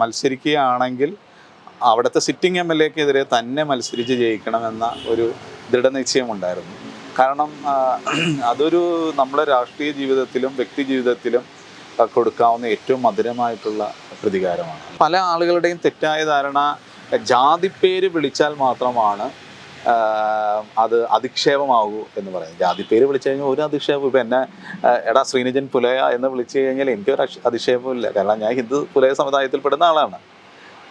മത്സരിക്കുകയാണെങ്കിൽ അവിടുത്തെ സിറ്റിംഗ് MLA-ക്കെതിരെ തന്നെ മത്സരിച്ച് ജയിക്കണമെന്ന ഒരു ദൃഢനിശ്ചയമുണ്ടായിരുന്നു. കാരണം അതൊരു നമ്മുടെ രാഷ്ട്രീയ ജീവിതത്തിലും വ്യക്തി ജീവിതത്തിലും കൊടുക്കാവുന്ന ഏറ്റവും മധുരമായിട്ടുള്ള പ്രതികാരമാണ്. പല ആളുകളുടെയും തെറ്റായ ധാരണ ജാതിപ്പേര് വിളിച്ചാൽ മാത്രമാണ് അത് അധിക്ഷേപമാകൂ എന്ന് പറയുന്നത്. ജാതിപ്പേര് വിളിച്ചു കഴിഞ്ഞാൽ ഒരു അധിക്ഷേപം, ഇപ്പം എന്നെ എടാ ശ്രീനിജൻ പുലയ എന്ന് വിളിച്ചു കഴിഞ്ഞാൽ എനിക്കൊരു അധിക്ഷേപമില്ല, കാരണം ഞാൻ ഹിന്ദു പുലയ സമുദായത്തിൽപ്പെടുന്ന ആളാണ്.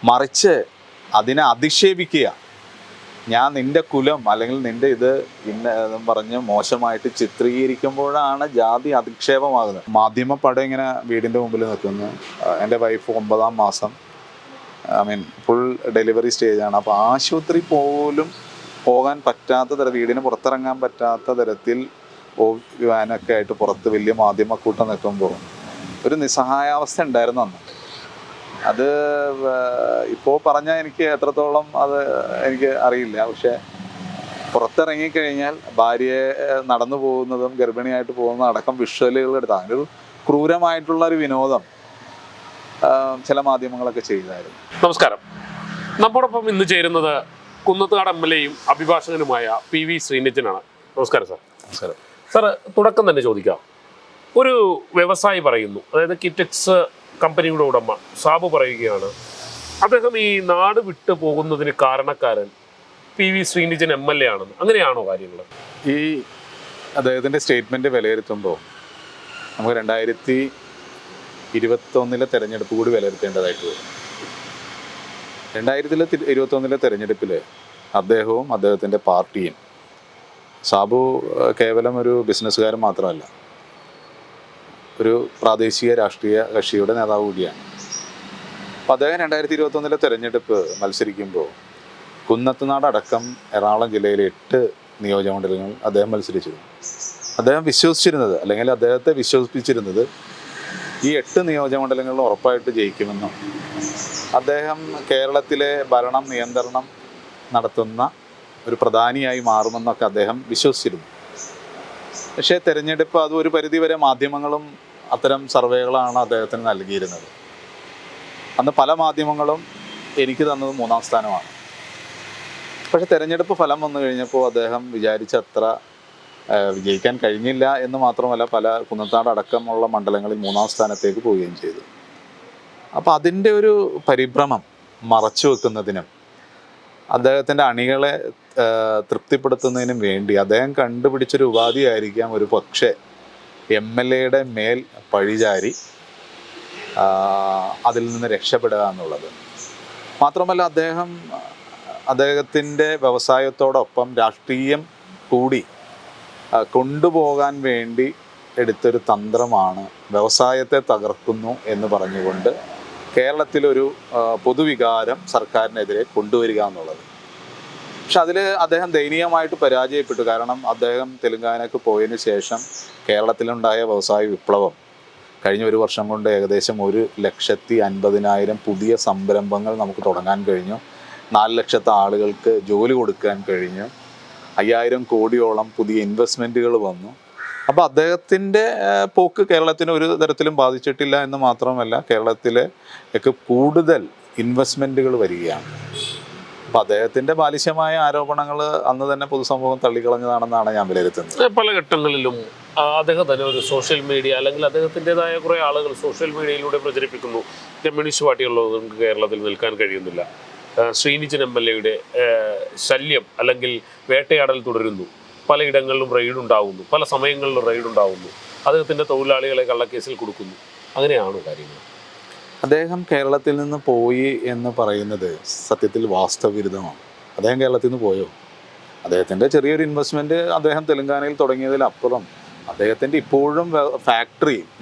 മറിച്ച് അതിനെ അധിക്ഷേപിക്കുക, ഞാൻ നിൻ്റെ കുലം അല്ലെങ്കിൽ നിൻ്റെ ഇത് എന്നും പറഞ്ഞ് മോശമായിട്ട് ചിത്രീകരിക്കുമ്പോഴാണ് ജാതി അധിക്ഷേപമാകുന്നത്. മാധ്യമപ്പടം ഇങ്ങനെ വീടിൻ്റെ മുമ്പിൽ നിൽക്കുന്നു. എൻ്റെ വൈഫ് 9ാം മാസം, ഫുൾ ഡെലിവറി സ്റ്റേജാണ്. അപ്പോൾ ആശുപത്രി പോലും പോകാൻ പറ്റാത്ത തരം, വീടിന് പുറത്തിറങ്ങാൻ പറ്റാത്ത തരത്തിൽ വാനൊക്കെ ആയിട്ട് പുറത്ത് വലിയ മാധ്യമക്കൂട്ടം നിൽക്കുമ്പോൾ ഒരു നിസ്സഹായാവസ്ഥ ഉണ്ടായിരുന്നു അന്ന്. അത് ഇപ്പോൾ പറഞ്ഞാൽ എനിക്ക് എത്രത്തോളം അത് എനിക്ക് അറിയില്ല. പക്ഷെ പുറത്തിറങ്ങിക്കഴിഞ്ഞാൽ ഭാര്യയെ നടന്നു പോകുന്നതും ഗർഭിണിയായിട്ട് പോകുന്നതും അടക്കം വിഷ്വലുകൾ എടുത്താൽ അങ്ങനെ ഒരു ക്രൂരമായിട്ടുള്ള ഒരു വിനോദം ചില മാധ്യമങ്ങളൊക്കെ ചെയ്തായിരുന്നു. നമസ്കാരം. നമ്മോടൊപ്പം ഇന്ന് ചേരുന്നത് കുന്നത്തുകാട് MLA-യും അഭിഭാഷകനുമായ PV ശ്രീനിജനാണ്. നമസ്കാരം സാർ. നമസ്കാരം സാർ. തുടക്കം തന്നെ ചോദിക്കാം. ഒരു വ്യവസായി പറയുന്നു, അതായത് കിറ്റക്സ് കമ്പനിയുടെ ഉടമ സാബു പറയുകയാണ്, അദ്ദേഹം ഈ നാട് വിട്ടു പോകുന്നതിന് കാരണക്കാരൻ PV ശ്രീനിജൻ MLA ആണെന്ന്. അങ്ങനെയാണോ കാര്യങ്ങൾ? ഈ അദ്ദേഹത്തിൻ്റെ സ്റ്റേറ്റ്മെൻറ്റ് വിലയിരുത്തുമ്പോൾ നമുക്ക് 2021 തെരഞ്ഞെടുപ്പ് കൂടി വിലയിരുത്തേണ്ടതായിട്ട് വരും. 2021 തെരഞ്ഞെടുപ്പിൽ അദ്ദേഹവും അദ്ദേഹത്തിൻ്റെ പാർട്ടിയും, സാബു കേവലം ഒരു ബിസിനസ്സുകാരൻ മാത്രമല്ല, ഒരു പ്രാദേശിക രാഷ്ട്രീയ കക്ഷിയുടെ നേതാവ് കൂടിയാണ്. അപ്പോൾ അദ്ദേഹം 2021 തെരഞ്ഞെടുപ്പ് മത്സരിക്കുമ്പോൾ കുന്നത്തുനാട് അടക്കം എറണാകുളം ജില്ലയിലെ 8 നിയോജകമണ്ഡലങ്ങൾ അദ്ദേഹം മത്സരിച്ചിരുന്നു. അദ്ദേഹം വിശ്വസിച്ചിരുന്നത്, അല്ലെങ്കിൽ അദ്ദേഹത്തെ വിശ്വസിപ്പിച്ചിരുന്നത്, ഈ 8 നിയോജകമണ്ഡലങ്ങളിൽ ഉറപ്പായിട്ട് ജയിക്കുമെന്നും അദ്ദേഹം കേരളത്തിലെ ഭരണം നിയന്ത്രണം നടത്തുന്ന ഒരു പ്രധാനിയായി മാറുമെന്നൊക്കെ അദ്ദേഹം വിശ്വസിച്ചിരുന്നു. പക്ഷേ തെരഞ്ഞെടുപ്പ് അത് ഒരു പരിധിവരെ മാധ്യമങ്ങളും അത്തരം സർവേകളാണ് അദ്ദേഹത്തിന് നൽകിയിരുന്നത്. അന്ന് പല മാധ്യമങ്ങളും എനിക്ക് തന്നത് 3ാം സ്ഥാനമാണ്. പക്ഷേ തെരഞ്ഞെടുപ്പ് ഫലം വന്നു കഴിഞ്ഞപ്പോൾ അദ്ദേഹം വിചാരിച്ചത്ര വിജയിക്കാൻ കഴിഞ്ഞില്ല എന്ന് മാത്രമല്ല, പല കുന്നത്താട് അടക്കമുള്ള മണ്ഡലങ്ങളിൽ 3ാം സ്ഥാനത്തേക്ക് പോവുകയും ചെയ്തു. അപ്പോൾ അതിൻ്റെ ഒരു പരിഭ്രമം മറച്ചു വെക്കുന്നതിനും അദ്ദേഹത്തിൻ്റെ അണികളെ തൃപ്തിപ്പെടുത്തുന്നതിനും വേണ്ടി അദ്ദേഹം കണ്ടുപിടിച്ചൊരു ഉപാധിയായിരിക്കാം ഒരു പക്ഷേ MLA-യുടെ മേൽ പഴിചാരി അതിൽ നിന്ന് രക്ഷപ്പെടുക എന്നുള്ളത്. മാത്രമല്ല അദ്ദേഹത്തിൻ്റെ വ്യവസായത്തോടൊപ്പം രാഷ്ട്രീയം കൂടി കൊണ്ടുപോകാൻ വേണ്ടി എടുത്തൊരു തന്ത്രമാണ് വ്യവസായത്തെ തകർക്കുന്നു എന്ന് പറഞ്ഞുകൊണ്ട് കേരളത്തിലൊരു പൊതുവികാരം സർക്കാരിനെതിരെ കൊണ്ടുവരിക എന്നുള്ളത്. പക്ഷെ അതിൽ അദ്ദേഹം ദയനീയമായിട്ട് പരാജയപ്പെട്ടു. കാരണം അദ്ദേഹം തെലുങ്കാനയ്ക്ക് പോയതിന് ശേഷം കേരളത്തിലുണ്ടായ വ്യവസായ വിപ്ലവം കഴിഞ്ഞ 1 വർഷം കൊണ്ട് ഏകദേശം 1,50,000 പുതിയ സംരംഭങ്ങൾ നമുക്ക് തുടങ്ങാൻ കഴിഞ്ഞു. 4 ലക്ഷത്തെ ആളുകൾക്ക് ജോലി കൊടുക്കാൻ കഴിഞ്ഞു. 5,000 കോടിയോളം പുതിയ ഇൻവെസ്റ്റ്മെൻറ്റുകൾ വന്നു. അപ്പോൾ അദ്ദേഹത്തിൻ്റെ പോക്ക് കേരളത്തിന് ഒരു തരത്തിലും ബാധിച്ചിട്ടില്ല എന്ന് മാത്രമല്ല, കേരളത്തിലേക്ക് കൂടുതൽ ഇൻവെസ്റ്റ്മെൻറ്റുകൾ വരികയാണ്. അപ്പോൾ അദ്ദേഹത്തിൻ്റെ ബാലിശമായ ആരോപണങ്ങൾ അന്ന് തന്നെ പൊതുസമൂഹം തള്ളിക്കളഞ്ഞതാണെന്നാണ് ഞാൻ വിലയിരുത്തുന്നത്. പല ഘട്ടങ്ങളിലും അദ്ദേഹം തന്നെ ഒരു സോഷ്യൽ മീഡിയ, അല്ലെങ്കിൽ അദ്ദേഹത്തിൻ്റെതായ കുറേ ആളുകൾ സോഷ്യൽ മീഡിയയിലൂടെ പ്രചരിപ്പിക്കുന്നു, കമ്മ്യൂണിസ്റ്റ് പാർട്ടിയുള്ളവർക്ക് കേരളത്തിൽ നിൽക്കാൻ കഴിയുന്നില്ല, ശ്രീനിജൻ MLA-യുടെ ശല്യം അല്ലെങ്കിൽ വേട്ടയാടൽ തുടരുന്നു, പലയിടങ്ങളിലും റെയ്ഡ് ഉണ്ടാവുന്നു, പല സമയങ്ങളിലും റെയ്ഡ് ഉണ്ടാവുന്നു, അദ്ദേഹത്തിൻ്റെ തൊഴിലാളികളെ കള്ളക്കേസിൽ കൊടുക്കുന്നു. അങ്ങനെയാണോ കാര്യങ്ങൾ? അദ്ദേഹം കേരളത്തിൽ നിന്ന് പോയി എന്ന് പറയുന്നത് സത്യത്തിൽ വാസ്തവവിരുദ്ധമാണ്. അദ്ദേഹം കേരളത്തിൽ നിന്ന് പോയോ? അദ്ദേഹത്തിൻ്റെ ചെറിയൊരു ഇൻവെസ്റ്റ്മെൻറ്റ് അദ്ദേഹം തെലുങ്കാനയിൽ തുടങ്ങിയതിലപ്പുറം അദ്ദേഹത്തിൻ്റെ ഇപ്പോഴും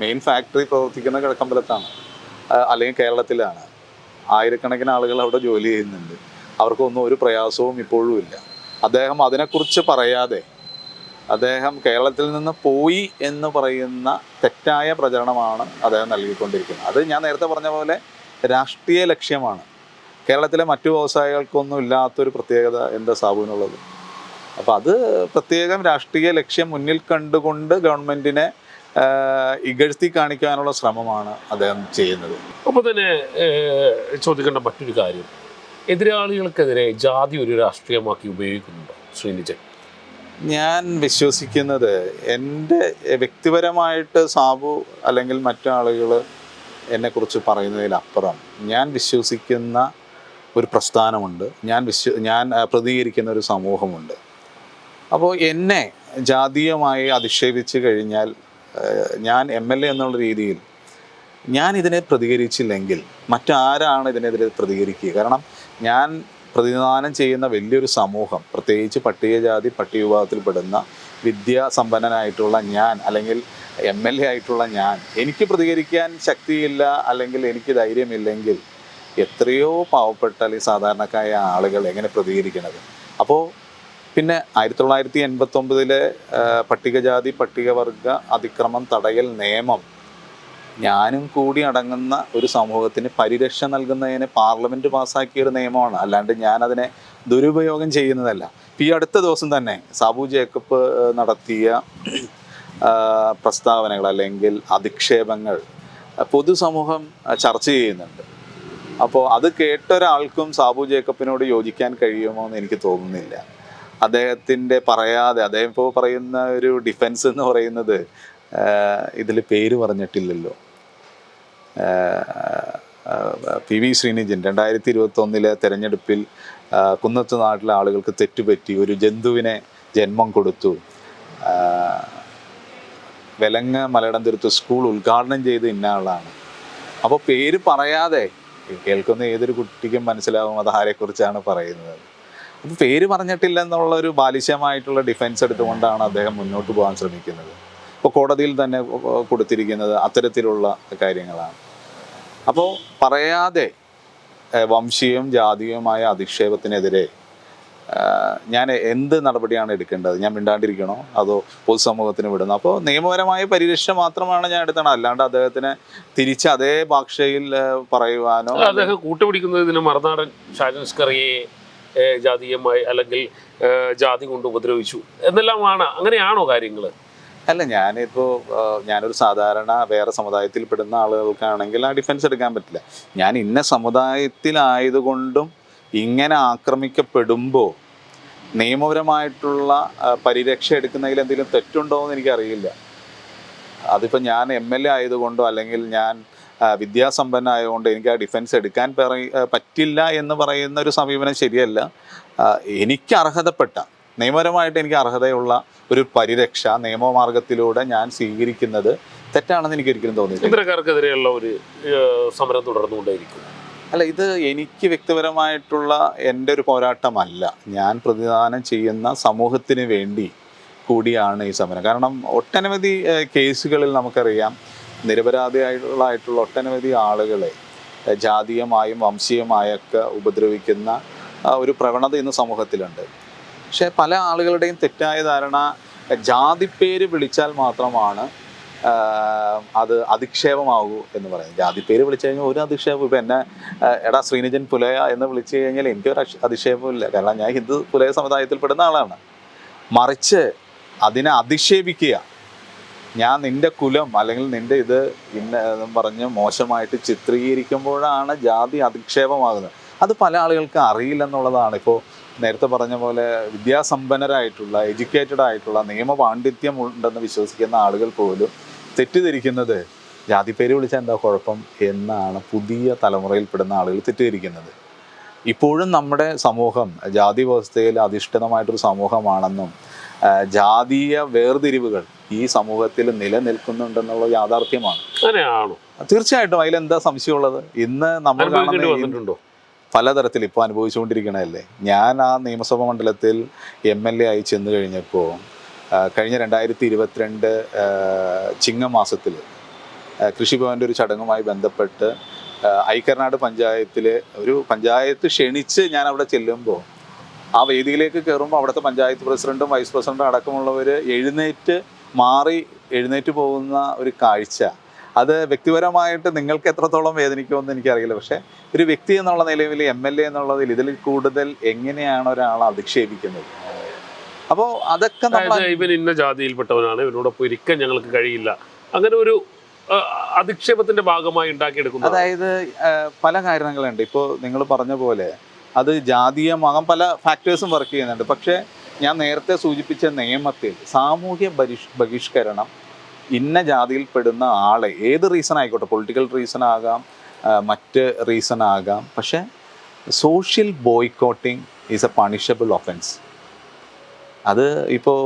മെയിൻ ഫാക്ടറി പ്രവർത്തിക്കുന്ന കിഴക്കമ്പലത്താണ്, അല്ലെങ്കിൽ കേരളത്തിലാണ്. ആയിരക്കണക്കിന് ആളുകൾ അവിടെ ജോലി ചെയ്യുന്നുണ്ട്. അവർക്കൊന്നും ഒരു പ്രയാസവും ഇപ്പോഴും ഇല്ല. അദ്ദേഹം അതിനെക്കുറിച്ച് പറയാതെ അദ്ദേഹം കേരളത്തിൽ നിന്ന് പോയി എന്ന് പറയുന്ന തെറ്റായ പ്രചരണമാണ് അദ്ദേഹം നൽകിക്കൊണ്ടിരിക്കുന്നത്. അത് ഞാൻ നേരത്തെ പറഞ്ഞ പോലെ രാഷ്ട്രീയ ലക്ഷ്യമാണ്. കേരളത്തിലെ മറ്റു വ്യവസായികൾക്കൊന്നും ഇല്ലാത്തൊരു പ്രത്യേകത എന്താ സാബുവിനുള്ളത്? അപ്പോൾ അത് പ്രത്യേകം രാഷ്ട്രീയ ലക്ഷ്യം മുന്നിൽ കണ്ടുകൊണ്ട് ഗവൺമെൻറ്റിനെ ഇകഴ്ത്തി കാണിക്കാനുള്ള ശ്രമമാണ് അദ്ദേഹം ചെയ്യുന്നത്. അപ്പോൾ തന്നെ ചോദിക്കേണ്ട മറ്റൊരു കാര്യം, എതിരാളികൾക്കെതിരെ ജാതി ഒരു രാഷ്ട്രീയമാക്കി ഉപയോഗിക്കുന്നുണ്ടോ ശ്രീനിജൻ? ഞാൻ വിശ്വസിക്കുന്നത്, എൻ്റെ വ്യക്തിപരമായിട്ട് സാബു അല്ലെങ്കിൽ മറ്റാളുകൾ എന്നെക്കുറിച്ച് പറയുന്നതിലപ്പുറം ഞാൻ വിശ്വസിക്കുന്ന ഒരു പ്രസ്ഥാനമുണ്ട്, ഞാൻ പ്രതികരിക്കുന്ന ഒരു സമൂഹമുണ്ട്. അപ്പോൾ എന്നെ ജാതീയമായി അധിക്ഷേപിച്ച് കഴിഞ്ഞാൽ ഞാൻ MLA എന്നുള്ള രീതിയിൽ ഞാൻ ഇതിനെ പ്രതികരിച്ചില്ലെങ്കിൽ മറ്റാരാണ് ഇതിനെതിരെ പ്രതികരിക്കുക? കാരണം ഞാൻ പ്രതിനിധാനം ചെയ്യുന്ന വലിയൊരു സമൂഹം, പ്രത്യേകിച്ച് പട്ടികജാതി പട്ടികവിഭാഗത്തിൽപ്പെടുന്ന വിദ്യാസമ്പന്നനായിട്ടുള്ള ഞാൻ, അല്ലെങ്കിൽ MLA ആയിട്ടുള്ള ഞാൻ, എനിക്ക് പ്രതികരിക്കാൻ ശക്തിയില്ല അല്ലെങ്കിൽ എനിക്ക് ധൈര്യമില്ലെങ്കിൽ എത്രയോ പാവപ്പെട്ട അല്ലെങ്കിൽ സാധാരണക്കാരായ ആളുകൾ എങ്ങനെ പ്രതികരിക്കുന്നത്? അപ്പോൾ പിന്നെ 1989 പട്ടികജാതി പട്ടികവർഗ അതിക്രമം തടയൽ നിയമം ഞാനും കൂടി അടങ്ങുന്ന ഒരു സമൂഹത്തിന് പരിരക്ഷ നൽകുന്നതിന് പാർലമെൻറ്റ് പാസ്സാക്കിയൊരു നിയമമാണ്, അല്ലാണ്ട് ഞാനതിനെ ദുരുപയോഗം ചെയ്യുന്നതല്ല. ഈ അടുത്ത ദിവസം തന്നെ സാബു ജേക്കബ് നടത്തിയ പ്രസ്താവനകൾ അല്ലെങ്കിൽ അധിക്ഷേപങ്ങൾ പൊതുസമൂഹം ചർച്ച ചെയ്യുന്നുണ്ട്. അപ്പോൾ അത് കേട്ട ഒരാൾക്കും സാബു ജേക്കബിനോട് യോജിക്കാൻ കഴിയുമോ എന്ന് എനിക്ക് തോന്നുന്നില്ല. അദ്ദേഹത്തിൻ്റെ അദ്ദേഹം ഇപ്പോൾ പറയുന്ന ഒരു ഡിഫെൻസ് എന്ന് പറയുന്നത്, ഇതിൽ പേര് പറഞ്ഞിട്ടില്ലല്ലോ, PV ശ്രീനിജൻ 2021 തെരഞ്ഞെടുപ്പിൽ കുന്നത്ത് നാട്ടിലെ ആളുകൾക്ക് തെറ്റുപറ്റി ഒരു ജന്തുവിനെ ജന്മം കൊടുത്തു, വെലങ്ങ മലയിടംതുരുത്ത് സ്കൂൾ ഉദ്ഘാടനം ചെയ്ത് ഇന്ന ആളാണ്. അപ്പോൾ പേര് പറയാതെ കേൾക്കുന്ന ഏതൊരു കുട്ടിക്കും മനസ്സിലാവും അത് ആരെക്കുറിച്ചാണ് പറയുന്നത്. അപ്പോൾ പേര് പറഞ്ഞിട്ടില്ല എന്നുള്ള ഒരു ബാലിശമായിട്ടുള്ള ഡിഫെൻസ് എടുത്തുകൊണ്ടാണ് അദ്ദേഹം മുന്നോട്ട് പോകാൻ ശ്രമിക്കുന്നത്. ഇപ്പോൾ കോടതിയിൽ തന്നെ കൊടുത്തിരിക്കുന്നത് അത്തരത്തിലുള്ള കാര്യങ്ങളാണ്. അപ്പോൾ പറയാതെ വംശീയവും ജാതീയവുമായ അധിക്ഷേപത്തിനെതിരെ ഞാൻ എന്ത് നടപടിയാണ് എടുക്കേണ്ടത്? ഞാൻ മിണ്ടാണ്ടിരിക്കണോ അതോ പൊതുസമൂഹത്തിന് വിടണോ? അപ്പോൾ നിയമപരമായ പരിരക്ഷ മാത്രമാണ് ഞാൻ എടുത്തത്, അല്ലാണ്ട് അദ്ദേഹത്തിന് തിരിച്ച് അതേ ഭാഷയിൽ പറയുവാനോ. അദ്ദേഹം കൂട്ടുപിടിക്കുന്നതിന് മറുനാടൻ ഷാജൻസ്കറിയെ ജാതീയമായി അല്ലെങ്കിൽ ജാതി കൊണ്ട് ഉപദ്രവിച്ചു എന്നെല്ലാമാണ്. അങ്ങനെയാണോ കാര്യങ്ങൾ? അല്ല, ഞാനൊരു സാധാരണ വേറെ സമുദായത്തിൽപ്പെടുന്ന ആളുകൾക്കാണെങ്കിൽ ആ ഡിഫെൻസ് എടുക്കാൻ പറ്റില്ല. ഞാൻ ഇന്ന സമുദായത്തിലായതുകൊണ്ടും ഇങ്ങനെ ആക്രമിക്കപ്പെടുമ്പോൾ നിയമപരമായിട്ടുള്ള പരിരക്ഷ എടുക്കുന്നതിൽ എന്തെങ്കിലും തെറ്റുണ്ടോ എന്ന് എനിക്കറിയില്ല. അതിപ്പോൾ ഞാൻ MLA ആയതുകൊണ്ടോ അല്ലെങ്കിൽ ഞാൻ വിദ്യാസമ്പന്നനായതുകൊണ്ട് എനിക്ക് ആ ഡിഫെൻസ് എടുക്കാൻ പറ്റില്ല എന്ന് പറയുന്ന ഒരു സമീപനം ശരിയല്ല. എനിക്ക് അർഹതപ്പെട്ട, നിയമപരമായിട്ട് എനിക്ക് അർഹതയുള്ള ഒരു പരിരക്ഷ നിയമമാർഗത്തിലൂടെ ഞാൻ സ്വീകരിക്കുന്നത് തെറ്റാണെന്ന് എനിക്ക് ഒരിക്കലും തോന്നിയില്ല. ഇത്തരക്കാർക്കെതിരെയുള്ള ഒരു സമരം തുടർന്നുകൊണ്ടേയിരിക്കും. അല്ല, ഇത് എനിക്ക് വ്യക്തിപരമായിട്ടുള്ള എൻ്റെ ഒരു പോരാട്ടമല്ല. ഞാൻ പ്രതിനിധാനം ചെയ്യുന്ന സമൂഹത്തിന് വേണ്ടി കൂടിയാണ് ഈ സമരം. കാരണം ഒട്ടനവധി കേസുകളിൽ നമുക്കറിയാം നിരപരാധിയായിട്ടുള്ള ഒട്ടനവധി ആളുകളെ ജാതീയമായും വംശീയമായൊക്കെ ഉപദ്രവിക്കുന്ന ഒരു പ്രവണത ഇന്ന് സമൂഹത്തിലുണ്ട്. പക്ഷേ പല ആളുകളുടെയും തെറ്റായ ധാരണ ജാതിപ്പേര് വിളിച്ചാൽ മാത്രമാണ് അത് അധിക്ഷേപമാകൂ എന്ന് പറയുന്നത്. ജാതിപ്പേര് വിളിച്ചു കഴിഞ്ഞാൽ ഒരു അധിക്ഷേപം, ഇപ്പം എന്നെ എടാ ശ്രീനിജൻ പുലയ എന്ന് വിളിച്ചു കഴിഞ്ഞാൽ എനിക്കൊരു അധിക്ഷേപമില്ല, കാരണം ഞാൻ ഹിന്ദു പുലയ സമുദായത്തിൽപ്പെടുന്ന ആളാണ്. മറിച്ച് അതിനെ അധിക്ഷേപിക്കുക, ഞാൻ നിൻ്റെ കുലം അല്ലെങ്കിൽ നിൻ്റെ ഇത് എന്നും പറഞ്ഞ് മോശമായിട്ട് ചിത്രീകരിക്കുമ്പോഴാണ് ജാതി അധിക്ഷേപമാകുന്നത്. അത് പല ആളുകൾക്ക് അറിയില്ലെന്നുള്ളതാണ്. ഇപ്പോൾ നേരത്തെ പറഞ്ഞ പോലെ വിദ്യാസമ്പന്നരായിട്ടുള്ള എഡ്യൂക്കേറ്റഡ് ആയിട്ടുള്ള നിയമപാണ്ഡിത്യം ഉണ്ടെന്ന് വിശ്വസിക്കുന്ന ആളുകൾ പോലും തെറ്റിദ്ധരിക്കുന്നത് ജാതിപ്പേര് വിളിച്ചാൽ എന്താ കുഴപ്പം എന്നാണ് പുതിയ തലമുറയിൽപ്പെടുന്ന ആളുകൾ തെറ്റിദ്ധരിക്കുന്നത്. ഇപ്പോഴും നമ്മുടെ സമൂഹം ജാതി വ്യവസ്ഥയിൽ അധിഷ്ഠിതമായിട്ടൊരു സമൂഹമാണെന്നും ജാതീയ വേർതിരിവുകൾ ഈ സമൂഹത്തിൽ നിലനിൽക്കുന്നുണ്ടെന്നുള്ള യാഥാർത്ഥ്യമാണ്. അങ്ങനെയാണോ? തീർച്ചയായിട്ടും. അതിലെന്താ സംശയമുള്ളത്? ഇന്ന് നമ്മൾ വന്നിട്ടുണ്ടോ? പലതരത്തിൽ ഇപ്പോൾ അനുഭവിച്ചുകൊണ്ടിരിക്കണതല്ലേ. ഞാൻ ആ നിയമസഭാ മണ്ഡലത്തിൽ MLA ആയി ചെന്ന് കഴിഞ്ഞപ്പോൾ കഴിഞ്ഞ 2022 ചിങ്ങമാസത്തിൽ കൃഷിഭവൻ്റെ ഒരു ചടങ്ങുമായി ബന്ധപ്പെട്ട് ഐക്കർനാട് പഞ്ചായത്തിലെ ഒരു പഞ്ചായത്ത് ക്ഷണിച്ച് ഞാൻ അവിടെ ചെല്ലുമ്പോൾ ആ വേദിയിലേക്ക് കയറുമ്പോൾ അവിടുത്തെ പഞ്ചായത്ത് പ്രസിഡന്റും വൈസ് പ്രസിഡന്റും അടക്കമുള്ളവർ എഴുന്നേറ്റ് പോകുന്ന ഒരു കാഴ്ച, അത് വ്യക്തിപരമായിട്ട് നിങ്ങൾക്ക് എത്രത്തോളം വേദനിക്കുമെന്ന് എനിക്കറിയില്ല. പക്ഷേ ഒരു വ്യക്തി എന്നുള്ള നിലവിൽ MLA എന്നുള്ളതിൽ ഇതിൽ കൂടുതൽ എങ്ങനെയാണ് ഒരാളെ അധിക്ഷേപിക്കുന്നത്? അപ്പോൾ അതൊക്കെ ഇവൻ ഇന്ന ജാതിയിൽപ്പെട്ടവനാണ്, ഇവനോടൊപ്പം ഇരിക്കാൻ ഞങ്ങൾക്ക് കഴിയില്ല, അങ്ങനെ ഒരു അധിക്ഷേപത്തിന്റെ ഭാഗമായി ഉണ്ടാക്കിയെടുക്കുന്നത്. അതായത് പല കാരണങ്ങളുണ്ട്. ഇപ്പോൾ നിങ്ങൾ പറഞ്ഞ പോലെ അത് ജാതീയമാകാൻ പല ഫാക്ടേഴ്സും വർക്ക് ചെയ്യുന്നുണ്ട്. പക്ഷേ ഞാൻ നേരത്തെ സൂചിപ്പിച്ച നിയമത്തിൽ സാമൂഹ്യ ബഹിഷ്കരണം ഇന്ന ജാതിയിൽപ്പെടുന്ന ആളെ ഏത് റീസൺ ആയിക്കോട്ടെ, പൊളിറ്റിക്കൽ റീസൺ ആകാം, മറ്റ് റീസൺ ആകാം, പക്ഷേ social boycotting is a punishable offence. അത് ഇപ്പോൾ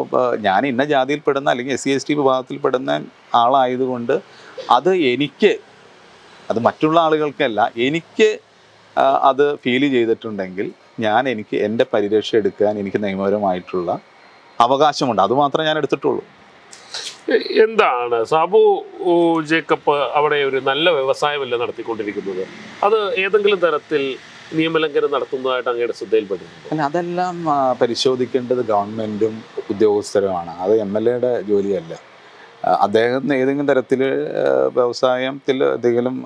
ഞാൻ ഇന്ന ജാതിയിൽപ്പെടുന്ന അല്ലെങ്കിൽ SC ST വിഭാഗത്തിൽപ്പെടുന്ന ആളായതുകൊണ്ട് അത് മറ്റുള്ള ആളുകൾക്കല്ല, എനിക്ക് അത് ഫീൽ ചെയ്തിട്ടുണ്ടെങ്കിൽ എനിക്ക് എൻ്റെ പരിരക്ഷ എടുക്കാൻ എനിക്ക് നിയമപരമായിട്ടുള്ള അവകാശമുണ്ട്. അതുമാത്രമേ ഞാൻ എടുത്തിട്ടുള്ളൂ. എന്താണ് സാബു ജേക്കബ് അവിടെ ഒരു നല്ല വ്യവസായമല്ല നടത്തിക്കൊണ്ടിരിക്കുന്നത്? അത് ഏതെങ്കിലും തരത്തിൽ നിയമലംഘനം നടത്തുന്നതായിട്ട് അങ്ങയുടെ ശ്രദ്ധയിൽപ്പെട്ടിട്ടുണ്ട്? അല്ല, അതെല്ലാം പരിശോധിക്കേണ്ടത് ഗവൺമെൻറ്റും ഉദ്യോഗസ്ഥരുമാണ്. അത് MLA ജോലിയല്ല. അദ്ദേഹത്തിന് ഏതെങ്കിലും തരത്തിൽ വ്യവസായത്തിൽ എന്തെങ്കിലും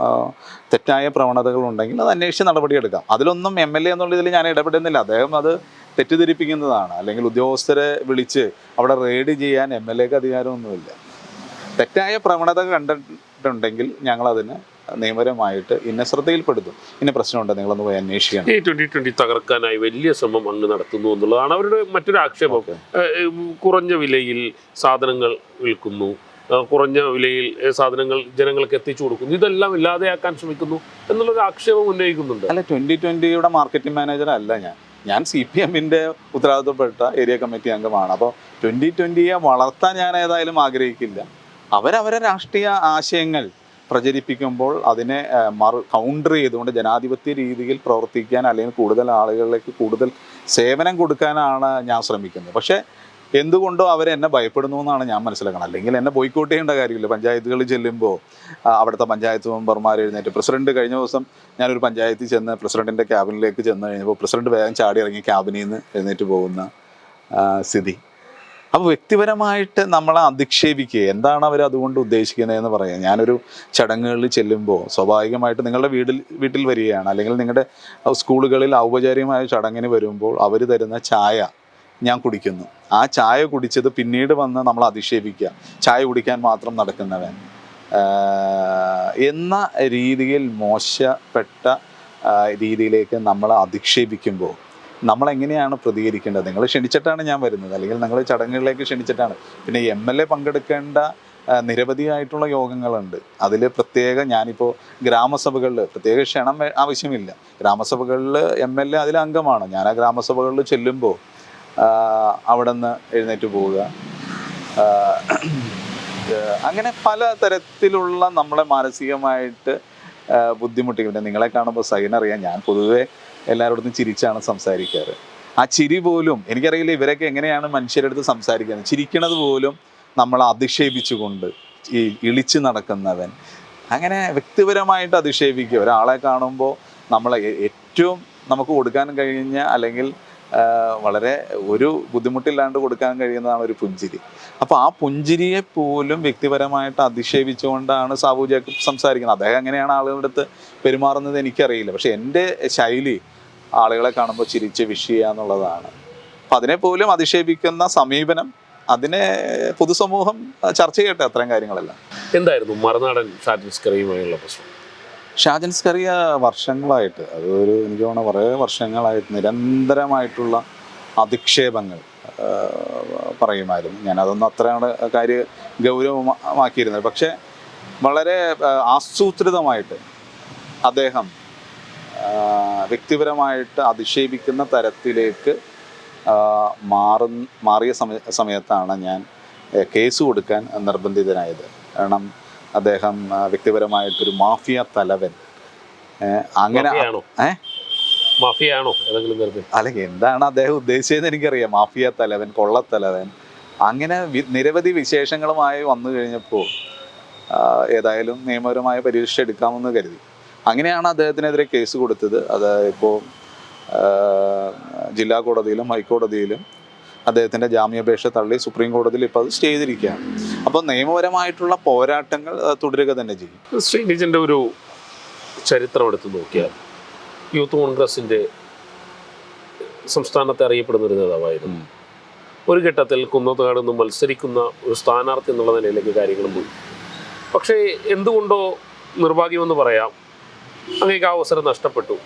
തെറ്റായ പ്രവണതകൾ ഉണ്ടെങ്കിൽ അത് അന്വേഷിച്ച് നടപടിയെടുക്കാം. അതിലൊന്നും MLA എന്നുള്ള ഇതിൽ ഞാൻ ഇടപെടുന്നില്ല. അദ്ദേഹം അത് തെറ്റിദ്ധരിപ്പിക്കുന്നതാണ്. അല്ലെങ്കിൽ ഉദ്യോഗസ്ഥരെ വിളിച്ച് അവിടെ റെയ്ഡ് ചെയ്യാൻ MLAക്ക് അധികാരമൊന്നുമില്ല. തെറ്റായ പ്രവണത കണ്ടിട്ടുണ്ടെങ്കിൽ ഞങ്ങളതിന് നിയമപരമായിട്ട് ശ്രദ്ധയിൽപ്പെടുത്തും. ഇന്ന പ്രശ്നമുണ്ട്, നിങ്ങളൊന്ന് പോയി അന്വേഷിക്കണം. ഈ 2020 തകർക്കാനായി വലിയ ശ്രമം അങ്ങ് നടത്തുന്നു എന്നുള്ളതാണ് അവരുടെ മറ്റൊരു ആക്ഷേപം. കുറഞ്ഞ വിലയിൽ സാധനങ്ങൾ വിൽക്കുന്നു, കുറഞ്ഞ വിലയിൽ സാധനങ്ങൾ ജനങ്ങൾക്ക് എത്തിച്ചു കൊടുക്കുന്നു, ഇതെല്ലാം ഇല്ലാതെയാക്കാൻ ശ്രമിക്കുന്നു എന്നുള്ളൊരു ആക്ഷേപം ഉന്നയിക്കുന്നുണ്ട്. അല്ല, 2020 മാർക്കറ്റിംഗ് മാനേജർ അല്ല ഞാൻ CPMന്റെ ഉത്തരവാദിത്തപ്പെട്ട ഏരിയ കമ്മിറ്റി അംഗമാണ്. അപ്പോൾ 2020 വളർത്താൻ ഞാൻ ഏതായാലും ആഗ്രഹിക്കില്ല. അവരവരെ രാഷ്ട്രീയ ആശയങ്ങൾ പ്രചരിപ്പിക്കുമ്പോൾ അതിനെ കൗണ്ടർ ചെയ്തുകൊണ്ട് ജനാധിപത്യ രീതിയിൽ പ്രവർത്തിക്കാൻ അല്ലെങ്കിൽ കൂടുതൽ ആളുകളിലേക്ക് കൂടുതൽ സേവനം കൊടുക്കാനാണ് ഞാൻ ശ്രമിക്കുന്നത്. പക്ഷേ എന്തുകൊണ്ടോ അവരെന്നെ ഭയപ്പെടുന്നു എന്നാണ് ഞാൻ മനസ്സിലാക്കണം. അല്ലെങ്കിൽ എന്നെ ബോയ്ക്കോട്ട് ചെയ്യേണ്ട കാര്യമില്ല. പഞ്ചായത്തുകളിൽ ചെല്ലുമ്പോൾ അവിടുത്തെ പഞ്ചായത്ത് മെമ്പർമാർ എഴുന്നേറ്റ്, പ്രസിഡന്റ് കഴിഞ്ഞ ദിവസം ഞാനൊരു പഞ്ചായത്തിൽ ചെന്ന് പ്രസിഡന്റിൻ്റെ ക്യാബിനിലേക്ക് ചെന്ന് കഴിഞ്ഞപ്പോൾ പ്രസിഡന്റ് വേഗം ചാടി ഇറങ്ങി ക്യാബിനിൽ നിന്ന് എഴുന്നേറ്റ് പോകുന്ന സ്ഥിതി. അപ്പോൾ വ്യക്തിപരമായിട്ട് നമ്മളെ അധിക്ഷേപിക്കുക, എന്താണ് അവർ അതുകൊണ്ട് ഉദ്ദേശിക്കുന്നതെന്ന് പറയാം. ഞാനൊരു ചടങ്ങുകളിൽ ചെല്ലുമ്പോൾ സ്വാഭാവികമായിട്ട് നിങ്ങളുടെ വീട്ടിൽ വരികയാണ്, അല്ലെങ്കിൽ നിങ്ങളുടെ സ്കൂളുകളിൽ ഔപചാരികമായ ചടങ്ങിന് വരുമ്പോൾ അവർ തരുന്ന ചായ ഞാൻ കുടിക്കുന്നു. ആ ചായ കുടിച്ചത് പിന്നീട് വന്ന് നമ്മൾ അധിക്ഷേപിക്കുക, ചായ കുടിക്കാൻ മാത്രം നടക്കുന്നവൻ എന്ന രീതിയിൽ മോശപ്പെട്ട രീതിയിലേക്ക് നമ്മളെ അധിക്ഷേപിക്കുമ്പോൾ നമ്മളെങ്ങനെയാണ് പ്രതികരിക്കേണ്ടത്? നിങ്ങൾ ക്ഷണിച്ചിട്ടാണ് ഞാൻ വരുന്നത്, അല്ലെങ്കിൽ നിങ്ങൾ ചടങ്ങുകളിലേക്ക് ക്ഷണിച്ചിട്ടാണ്. പിന്നെ MLA പങ്കെടുക്കേണ്ട നിരവധിയായിട്ടുള്ള യോഗങ്ങളുണ്ട്. അതിൽ ഞാനിപ്പോൾ ഗ്രാമസഭകളിൽ പ്രത്യേക ക്ഷണം ആവശ്യമില്ല. ഗ്രാമസഭകളിൽ MLA അതിൽ അംഗമാണ്. ഞാൻ ആ ഗ്രാമസഭകളിൽ ചെല്ലുമ്പോൾ അവിടെ നിന്ന് എഴുന്നേറ്റ് പോവുക, അങ്ങനെ പല തരത്തിലുള്ള നമ്മളെ മാനസികമായിട്ട് ബുദ്ധിമുട്ടിക്കും. നിങ്ങളെ കാണുമ്പോൾ സൈനറിയാം, ഞാൻ പൊതുവെ എല്ലാവരോടും ചിരിച്ചാണ് സംസാരിക്കാറ്. ആ ചിരി പോലും എനിക്കറിയില്ല ഇവരൊക്കെ എങ്ങനെയാണ് മനുഷ്യരെടുത്ത് സംസാരിക്കുന്നത്. ചിരിക്കണത് പോലും നമ്മളെ അധിക്ഷേപിച്ചുകൊണ്ട്, ഈ ഇളിച്ച് നടക്കുന്നവൻ, അങ്ങനെ വ്യക്തിപരമായിട്ട് അധിക്ഷേപിക്കുക. ഒരാളെ കാണുമ്പോൾ നമ്മളെ ഏറ്റവും നമുക്ക് കൊടുക്കാൻ കഴിഞ്ഞ, അല്ലെങ്കിൽ വളരെ ഒരു ബുദ്ധിമുട്ടില്ലാണ്ട് കൊടുക്കാൻ കഴിയുന്നതാണ് ഒരു പുഞ്ചിരി. അപ്പോൾ ആ പുഞ്ചിരിയെ പോലും വ്യക്തിപരമായിട്ട് അധിക്ഷേപിച്ചുകൊണ്ടാണ് സാബു ജേക്കബ് സംസാരിക്കുന്നത്. അദ്ദേഹം എങ്ങനെയാണ് ആളുകളുടെ അടുത്ത് പെരുമാറുന്നത് എനിക്കറിയില്ല. പക്ഷെ എൻ്റെ ശൈലി ആളുകളെ കാണുമ്പോൾ ചിരിച്ച് വിഷ് ചെയ്യുക എന്നുള്ളതാണ്. അപ്പം അതിനെ പോലും അധിക്ഷേപിക്കുന്ന സമീപനം, അതിനെ പൊതുസമൂഹം ചർച്ച ചെയ്യട്ടെ, അത്തരം കാര്യങ്ങളെല്ലാം. എന്തായിരുന്നു മറുനാടൻ ഷാജൻ സ്കറിയുമായുള്ള പ്രശ്നം? ഷാജൻ സ്കറിയ വർഷങ്ങളായിട്ട്, എനിക്ക് തോന്നുന്നു കുറേ വർഷങ്ങളായിട്ട് നിരന്തരമായിട്ടുള്ള അധിക്ഷേപങ്ങൾ പറയുമായിരുന്നു. ഞാനതൊന്നും അത്രയാണ് ഗൗരവമാക്കിയിരുന്നത്. പക്ഷേ വളരെ ആസൂത്രിതമായിട്ട് അദ്ദേഹം വ്യക്തിപരമായിട്ട് അധിക്ഷേപിക്കുന്ന തരത്തിലേക്ക് മാറിയ സമയത്താണ് ഞാൻ കേസ് കൊടുക്കാൻ നിർബന്ധിതനായത്. കാരണം അദ്ദേഹം വ്യക്തിപരമായിട്ടൊരു മാഫിയ തലവൻ, അങ്ങനെ അല്ലെങ്കിൽ എന്താണ് അദ്ദേഹം ഉദ്ദേശിച്ചതെന്ന് എനിക്കറിയാം. മാഫിയ തലവൻ, കൊള്ളത്തലവൻ, അങ്ങനെ നിരവധി വിശേഷങ്ങളുമായി വന്നു കഴിഞ്ഞപ്പോൾ ഏതായാലും നിയമപരമായ പരീക്ഷ എടുക്കാമെന്ന് കരുതി. അങ്ങനെയാണ് അദ്ദേഹത്തിനെതിരെ കേസ് കൊടുത്തത്. അത് ഇപ്പോൾ ജില്ലാ കോടതിയിലും ഹൈക്കോടതിയിലും അദ്ദേഹത്തിൻ്റെ ജാമ്യാപേക്ഷ തള്ളി സുപ്രീം കോടതിയിൽ ഇപ്പോൾ അത് സ്റ്റേ ചെയ്തിരിക്കുകയാണ്. അപ്പോൾ നിയമപരമായിട്ടുള്ള പോരാട്ടങ്ങൾ തുടരുക തന്നെ ചെയ്യും. ശ്രീനിജിൻ്റെ ഒരു ചരിത്രം എടുത്ത് നോക്കിയാൽ യൂത്ത് കോൺഗ്രസിൻ്റെ സംസ്ഥാനത്തെ അറിയപ്പെടുന്ന ഒരു നേതാവായിരുന്നു. ഒരു ഘട്ടത്തിൽ കുന്നത്തുകാട് നിന്ന് മത്സരിക്കുന്ന ഒരു സ്ഥാനാർത്ഥി എന്നുള്ള നിലയിലേക്ക് കാര്യങ്ങൾ പോയി. പക്ഷേ എന്തുകൊണ്ടോ നിർഭാഗ്യമെന്ന് പറയാം, അങ്ങേക്ക് ആ അവസരം നഷ്ടപ്പെട്ടു.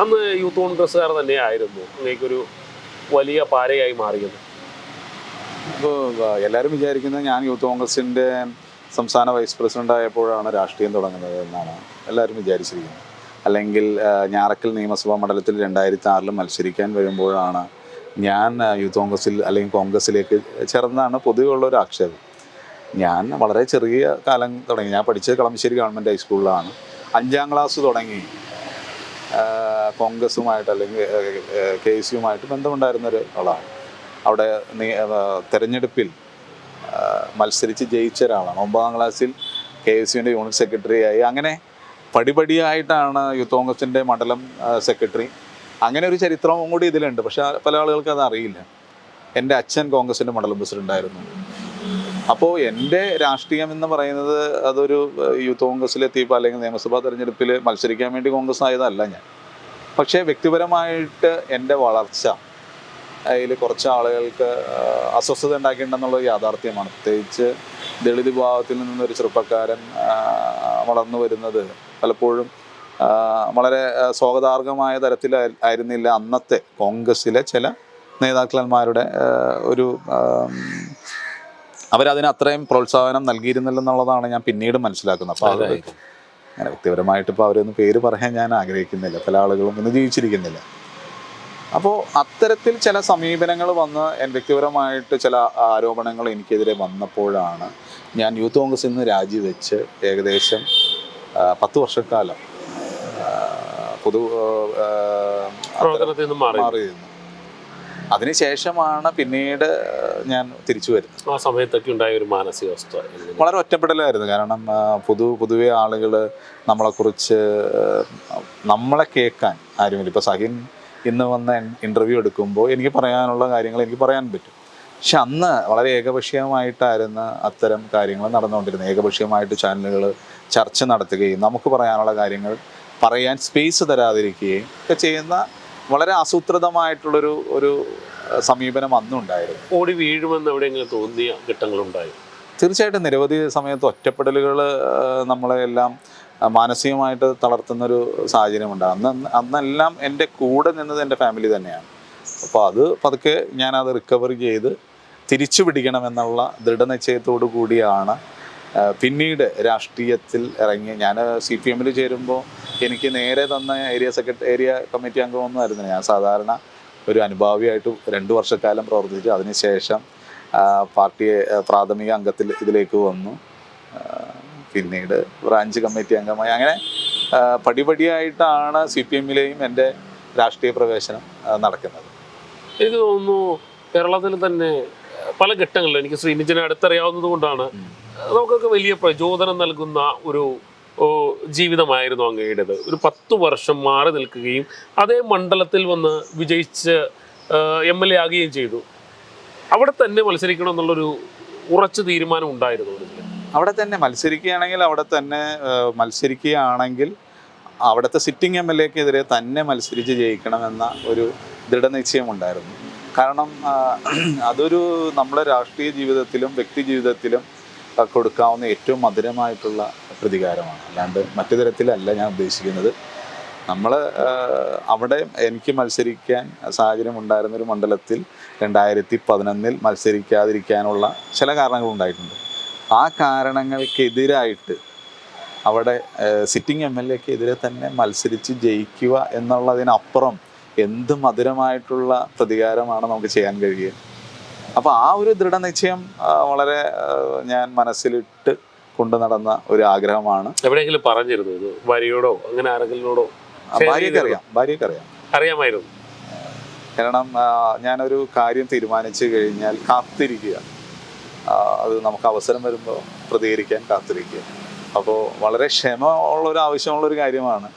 അന്ന് യൂത്ത് കോൺഗ്രസ്സുകാർ തന്നെയായിരുന്നു അങ്ങേക്കൊരു വലിയ പാരയായി മാറിയത്. ഇപ്പോൾ എല്ലാവരും വിചാരിക്കുന്നത് ഞാൻ യൂത്ത് കോൺഗ്രസിൻ്റെ സംസ്ഥാന വൈസ് പ്രസിഡന്റ് ആയപ്പോഴാണ് രാഷ്ട്രീയം തുടങ്ങുന്നത് എന്നാണ് എല്ലാവരും വിചാരിച്ചിരിക്കുന്നത്. അല്ലെങ്കിൽ ഞാറക്കൽ നിയമസഭാ മണ്ഡലത്തിൽ 2006 മത്സരിക്കാൻ വരുമ്പോഴാണ് ഞാൻ യൂത്ത് കോൺഗ്രസിൽ അല്ലെങ്കിൽ കോൺഗ്രസിലേക്ക് ചേർന്നതാണ് പൊതുവെയുള്ള ഒരു ആക്ഷേപം. ഞാൻ വളരെ ചെറിയ കാലം തുടങ്ങി. ഞാൻ പഠിച്ചത് കളമശ്ശേരി ഗവൺമെൻറ് ഹൈസ്കൂളിലാണ്. 5ാം ക്ലാസ് തുടങ്ങി കോൺഗ്രസുമായിട്ട് അല്ലെങ്കിൽ KSUമായിട്ട് ബന്ധമുണ്ടായിരുന്നൊരു ആളാണ്. അവിടെ തെരഞ്ഞെടുപ്പിൽ മത്സരിച്ച് ജയിച്ച ഒരാളാണ്. 9ാം ക്ലാസ്സിൽ KSUവിൻ്റെ യൂണിറ്റ് സെക്രട്ടറി ആയി. അങ്ങനെ പടിപടിയായിട്ടാണ് യൂത്ത് കോൺഗ്രസിൻ്റെ മണ്ഡലം സെക്രട്ടറി. അങ്ങനെ ഒരു ചരിത്രവും കൂടി ഇതിലുണ്ട്. പക്ഷേ പല ആളുകൾക്ക് അത് അറിയില്ല. എൻ്റെ അച്ഛൻ കോൺഗ്രസിൻ്റെ മണ്ഡലം പ്രസിഡൻ്റായിരുന്നു. അപ്പോൾ എൻ്റെ രാഷ്ട്രീയം എന്ന് പറയുന്നത് അതൊരു യൂത്ത് കോൺഗ്രസ്സിലെത്തിയപ്പോൾ അല്ലെങ്കിൽ നിയമസഭാ തെരഞ്ഞെടുപ്പിൽ മത്സരിക്കാൻ വേണ്ടി കോൺഗ്രസ് ആയതല്ല ഞാൻ. പക്ഷേ വ്യക്തിപരമായിട്ട് എൻ്റെ വളർച്ച അതിൽ കുറച്ച് ആളുകൾക്ക് അസ്വസ്ഥത ഉണ്ടാക്കിയിട്ടുണ്ടെന്നുള്ളത് യാഥാർത്ഥ്യമാണ്. പ്രത്യേകിച്ച് ദളിത് വിഭാഗത്തിൽ നിന്നൊരു ചെറുപ്പക്കാരൻ വളർന്നു വരുന്നത് പലപ്പോഴും വളരെ സ്വാഗതാർഹമായ തരത്തിലായിരുന്നില്ല അന്നത്തെ കോൺഗ്രസ്സിലെ ചില നേതാക്കന്മാരുടെ ഒരു അവരതിന് അത്രയും പ്രോത്സാഹനം നൽകിയിരുന്നില്ലെന്നുള്ളതാണ് ഞാൻ പിന്നീട് മനസ്സിലാക്കുന്നത്. അപ്പോൾ അത് അങ്ങനെ വ്യക്തിപരമായിട്ട് ഇപ്പോൾ അവരൊന്നും പേര് പറയാൻ ഞാൻ ആഗ്രഹിക്കുന്നില്ല. പല ആളുകളും ഇന്ന് ജീവിച്ചിരിക്കുന്നില്ല. അപ്പോൾ അത്തരത്തിൽ ചില സമീപനങ്ങൾ വന്ന് വ്യക്തിപരമായിട്ട് ചില ആരോപണങ്ങൾ എനിക്കെതിരെ വന്നപ്പോഴാണ് ഞാൻ യൂത്ത് കോൺഗ്രസിൽ നിന്ന് രാജിവെച്ച് ഏകദേശം 10 വർഷക്കാലം മാറിയിരുന്നു. അതിനുശേഷമാണ് പിന്നീട് ഞാൻ തിരിച്ചു വരുന്നത്. ആ സമയത്തൊക്കെ ഉണ്ടായ ഒരു മാനസികാവസ്ഥ വളരെ ഒറ്റപ്പെടലായിരുന്നു. കാരണം പൊതുവെ ആളുകൾ നമ്മളെക്കുറിച്ച് നമ്മളെ കേൾക്കാൻ ആരുമില്ല. ഇപ്പോൾ സഹിൻ ഇന്ന് വന്ന് ഇൻ്റർവ്യൂ എടുക്കുമ്പോൾ എനിക്ക് പറയാനുള്ള കാര്യങ്ങൾ എനിക്ക് പറയാൻ പറ്റും. പക്ഷെ അന്ന് വളരെ ഏകപക്ഷീയമായിട്ടായിരുന്നു അത്തരം കാര്യങ്ങൾ നടന്നുകൊണ്ടിരുന്നത്. ഏകപക്ഷീയമായിട്ട് ചാനലുകൾ ചർച്ച നടത്തുകയും നമുക്ക് പറയാനുള്ള കാര്യങ്ങൾ പറയാൻ സ്പേസ് തരാതിരിക്കുകയും ഒക്കെ ചെയ്യുന്ന വളരെ ആസൂത്രിതമായിട്ടുള്ളൊരു സമീപനം അന്നുണ്ടായിരുന്നു. ഓടി വീഴുമെന്ന് എവിടെയെങ്കിലും തോന്നിയ ഘട്ടങ്ങളുണ്ടായി? തീർച്ചയായിട്ടും നിരവധി സമയത്ത് ഒറ്റപ്പെടലുകൾ നമ്മളെല്ലാം മാനസികമായിട്ട് തളർത്തുന്നൊരു സാഹചര്യമുണ്ട്. അന്നെല്ലാം എൻ്റെ കൂടെ നിന്നത് എൻ്റെ ഫാമിലി തന്നെയാണ്. അപ്പോൾ അത് പതുക്കെ ഞാനത് റിക്കവർ ചെയ്ത് തിരിച്ചു പിടിക്കണമെന്നുള്ള ദൃഢനിശ്ചയത്തോടു കൂടിയാണ് പിന്നീട് രാഷ്ട്രീയത്തിൽ ഇറങ്ങി. ഞാൻ CPM ചേരുമ്പോൾ എനിക്ക് നേരെ തന്ന ഏരിയ കമ്മിറ്റി അംഗമൊന്നും ആയിരുന്നില്ല. ഞാൻ സാധാരണ ഒരു അനുഭാവിയായിട്ട് 2 വർഷക്കാലം പ്രവർത്തിച്ചു. അതിനുശേഷം പാർട്ടിയെ പ്രാഥമിക അംഗത്തിൽ ഇതിലേക്ക് വന്നു. പിന്നീട് ബ്രാഞ്ച് കമ്മിറ്റി അംഗമായി. അങ്ങനെ പടിപടിയായിട്ടാണ് CPM എൻ്റെ രാഷ്ട്രീയ പ്രവേശനം നടക്കുന്നത്. എനിക്ക് തോന്നുന്നു കേരളത്തിൽ തന്നെ പല ഘട്ടങ്ങളിലും, എനിക്ക് ശ്രീനിജിനെ അടുത്തറിയാവുന്നത് കൊണ്ടാണ്, നമുക്കൊക്കെ വലിയ പ്രചോദനം നൽകുന്ന ഒരു ജീവിതമായിരുന്നു അങ്ങയുടേത്. ഒരു 10 വർഷം മാറി നിൽക്കുകയും അതേ മണ്ഡലത്തിൽ വന്ന് വിജയിച്ച് MLA ആകുകയും ചെയ്തു. അവിടെ തന്നെ മത്സരിക്കണം എന്നുള്ളൊരു ഉറച്ച തീരുമാനം ഉണ്ടായിരുന്നു. അവിടെ തന്നെ മത്സരിക്കുകയാണെങ്കിൽ അവിടുത്തെ സിറ്റിംഗ് MLAക്കെതിരെ തന്നെ മത്സരിച്ച് ജയിക്കണമെന്ന ഒരു ദൃഢനിശ്ചയമുണ്ടായിരുന്നു. കാരണം അതൊരു നമ്മുടെ രാഷ്ട്രീയ ജീവിതത്തിലും വ്യക്തി ജീവിതത്തിലും കൊടുക്കാവുന്ന ഏറ്റവും മധുരമായിട്ടുള്ള പ്രതികാരമാണ്. അല്ലാണ്ട് മറ്റു തരത്തിലല്ല ഞാൻ ഉദ്ദേശിക്കുന്നത്. നമ്മൾ അവിടെ എനിക്ക് മത്സരിക്കാൻ സാഹചര്യം ഉണ്ടായിരുന്നൊരു മണ്ഡലത്തിൽ 2011 മത്സരിക്കാതിരിക്കാനുള്ള ചില കാരണങ്ങളുണ്ടായിട്ടുണ്ട്. ആ കാരണങ്ങൾക്കെതിരായിട്ട് അവിടെ സിറ്റിംഗ് MLAക്കെതിരെ തന്നെ മത്സരിച്ച് ജയിക്കുക എന്നുള്ളതിനപ്പുറം എന്ത് മധുരമായിട്ടുള്ള പ്രതികാരമാണ് നമുക്ക് ചെയ്യാൻ കഴിയുക. അപ്പോൾ ആ ഒരു ദൃഢനിശ്ചയം വളരെ ഞാൻ മനസ്സിലിട്ട് കൊണ്ടു നടന്ന ഒരു ആഗ്രഹമാണ്. എവിടെയെങ്കിലും പറഞ്ഞിരുന്നു ഇത് ഭാര്യയോടോ അങ്ങനെ ആരെങ്കിലോടോ? ഭാര്യയ്ക്കറിയാം. അറിയാമായിരുന്നു. കാരണം ഞാനൊരു കാര്യം തീരുമാനിച്ചു കഴിഞ്ഞാൽ കാത്തിരിക്കുക, അത് നമുക്ക് അവസരം വരുമ്പോൾ പ്രതികരിക്കാൻ കാത്തിരിക്കുക. അപ്പോൾ വളരെ ക്ഷമ ഉള്ളൊരു ആവശ്യമുള്ളൊരു കാര്യമാണ്.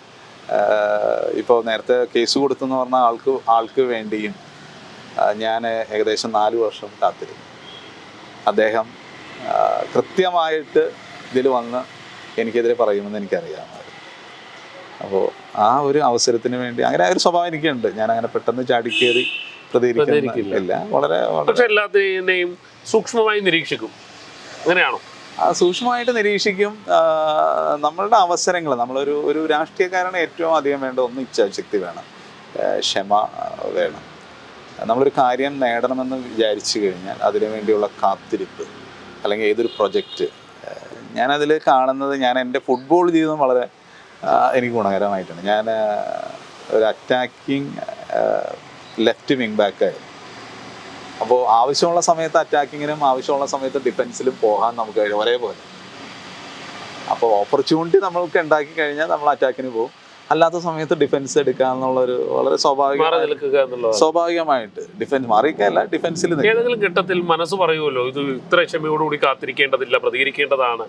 ഇപ്പോൾ നേരത്തെ കേസ് കൊടുത്തെന്ന് പറഞ്ഞ ആൾക്ക് വേണ്ടിയും ഞാൻ ഏകദേശം 4 വർഷം കാത്തിരുന്നു. അദ്ദേഹം കൃത്യമായിട്ട് ഇതിൽ വന്ന് എനിക്കെതിരെ പറയുമെന്ന് എനിക്കറിയാമായിരുന്നു. അപ്പോൾ ആ ഒരു അവസരത്തിന് വേണ്ടി അങ്ങനെ ഒരു സ്വഭാവം എനിക്കുണ്ട്. ഞാൻ അങ്ങനെ പെട്ടെന്ന് ചാടിക്കേറി പ്രതികരിക്കില്ല. വളരെ പക്ഷെ എല്ലാത്തിനെയും സൂക്ഷ്മമായി നിരീക്ഷിക്കും. അങ്ങനെയാണോ? സൂക്ഷ്മമായിട്ട് നിരീക്ഷിക്കും. നമ്മളുടെ അവസരങ്ങൾ, ഒരു രാഷ്ട്രീയക്കാരന് ഏറ്റവും അധികം വേണ്ട ഒന്ന് ഇച്ഛാശക്തി വേണം, ക്ഷമ വേണം. നമ്മളൊരു കാര്യം നേടണമെന്ന് വിചാരിച്ചു കഴിഞ്ഞാൽ അതിനു വേണ്ടിയുള്ള കാത്തിരിപ്പ്, അല്ലെങ്കിൽ ഏതൊരു പ്രൊജക്റ്റ്, ഞാനതിൽ കാണുന്നത്, ഞാൻ എൻ്റെ ഫുട്ബോൾ ജീവിതം വളരെ എനിക്ക് ഗുണകരമായിട്ടുണ്ട്. ഞാൻ ഒരു അറ്റാക്കിങ് ലെഫ്റ്റ് വിങ് ബാക്കായിരുന്നു. അപ്പോൾ ആവശ്യമുള്ള സമയത്ത് അറ്റാക്കിങ്ങിനും ആവശ്യമുള്ള സമയത്ത് ഡിഫെൻസിലും പോകാൻ നമുക്ക് കഴിയും ഒരേപോലെ. അപ്പോൾ ഓപ്പർച്യൂണിറ്റി നമ്മൾക്ക് ഉണ്ടാക്കി കഴിഞ്ഞാൽ നമ്മൾ അറ്റാക്കിന് പോകും, അല്ലാത്ത സമയത്ത് ഡിഫെൻസ് എടുക്കുക എന്നുള്ളൊരു വളരെ സ്വാഭാവികമായിട്ട് ഡിഫെൻസ് മാറിയിക്കല്ല, ഡിഫെൻസിൽ ഏതെങ്കിലും ഘട്ടത്തിൽ മനസ്സ് പറയുമല്ലോ ഇത് ഇത്ര ക്ഷമയോടുകൂടി കാത്തിരിക്കേണ്ടതില്ല, പ്രതികരിക്കേണ്ടതാണ്.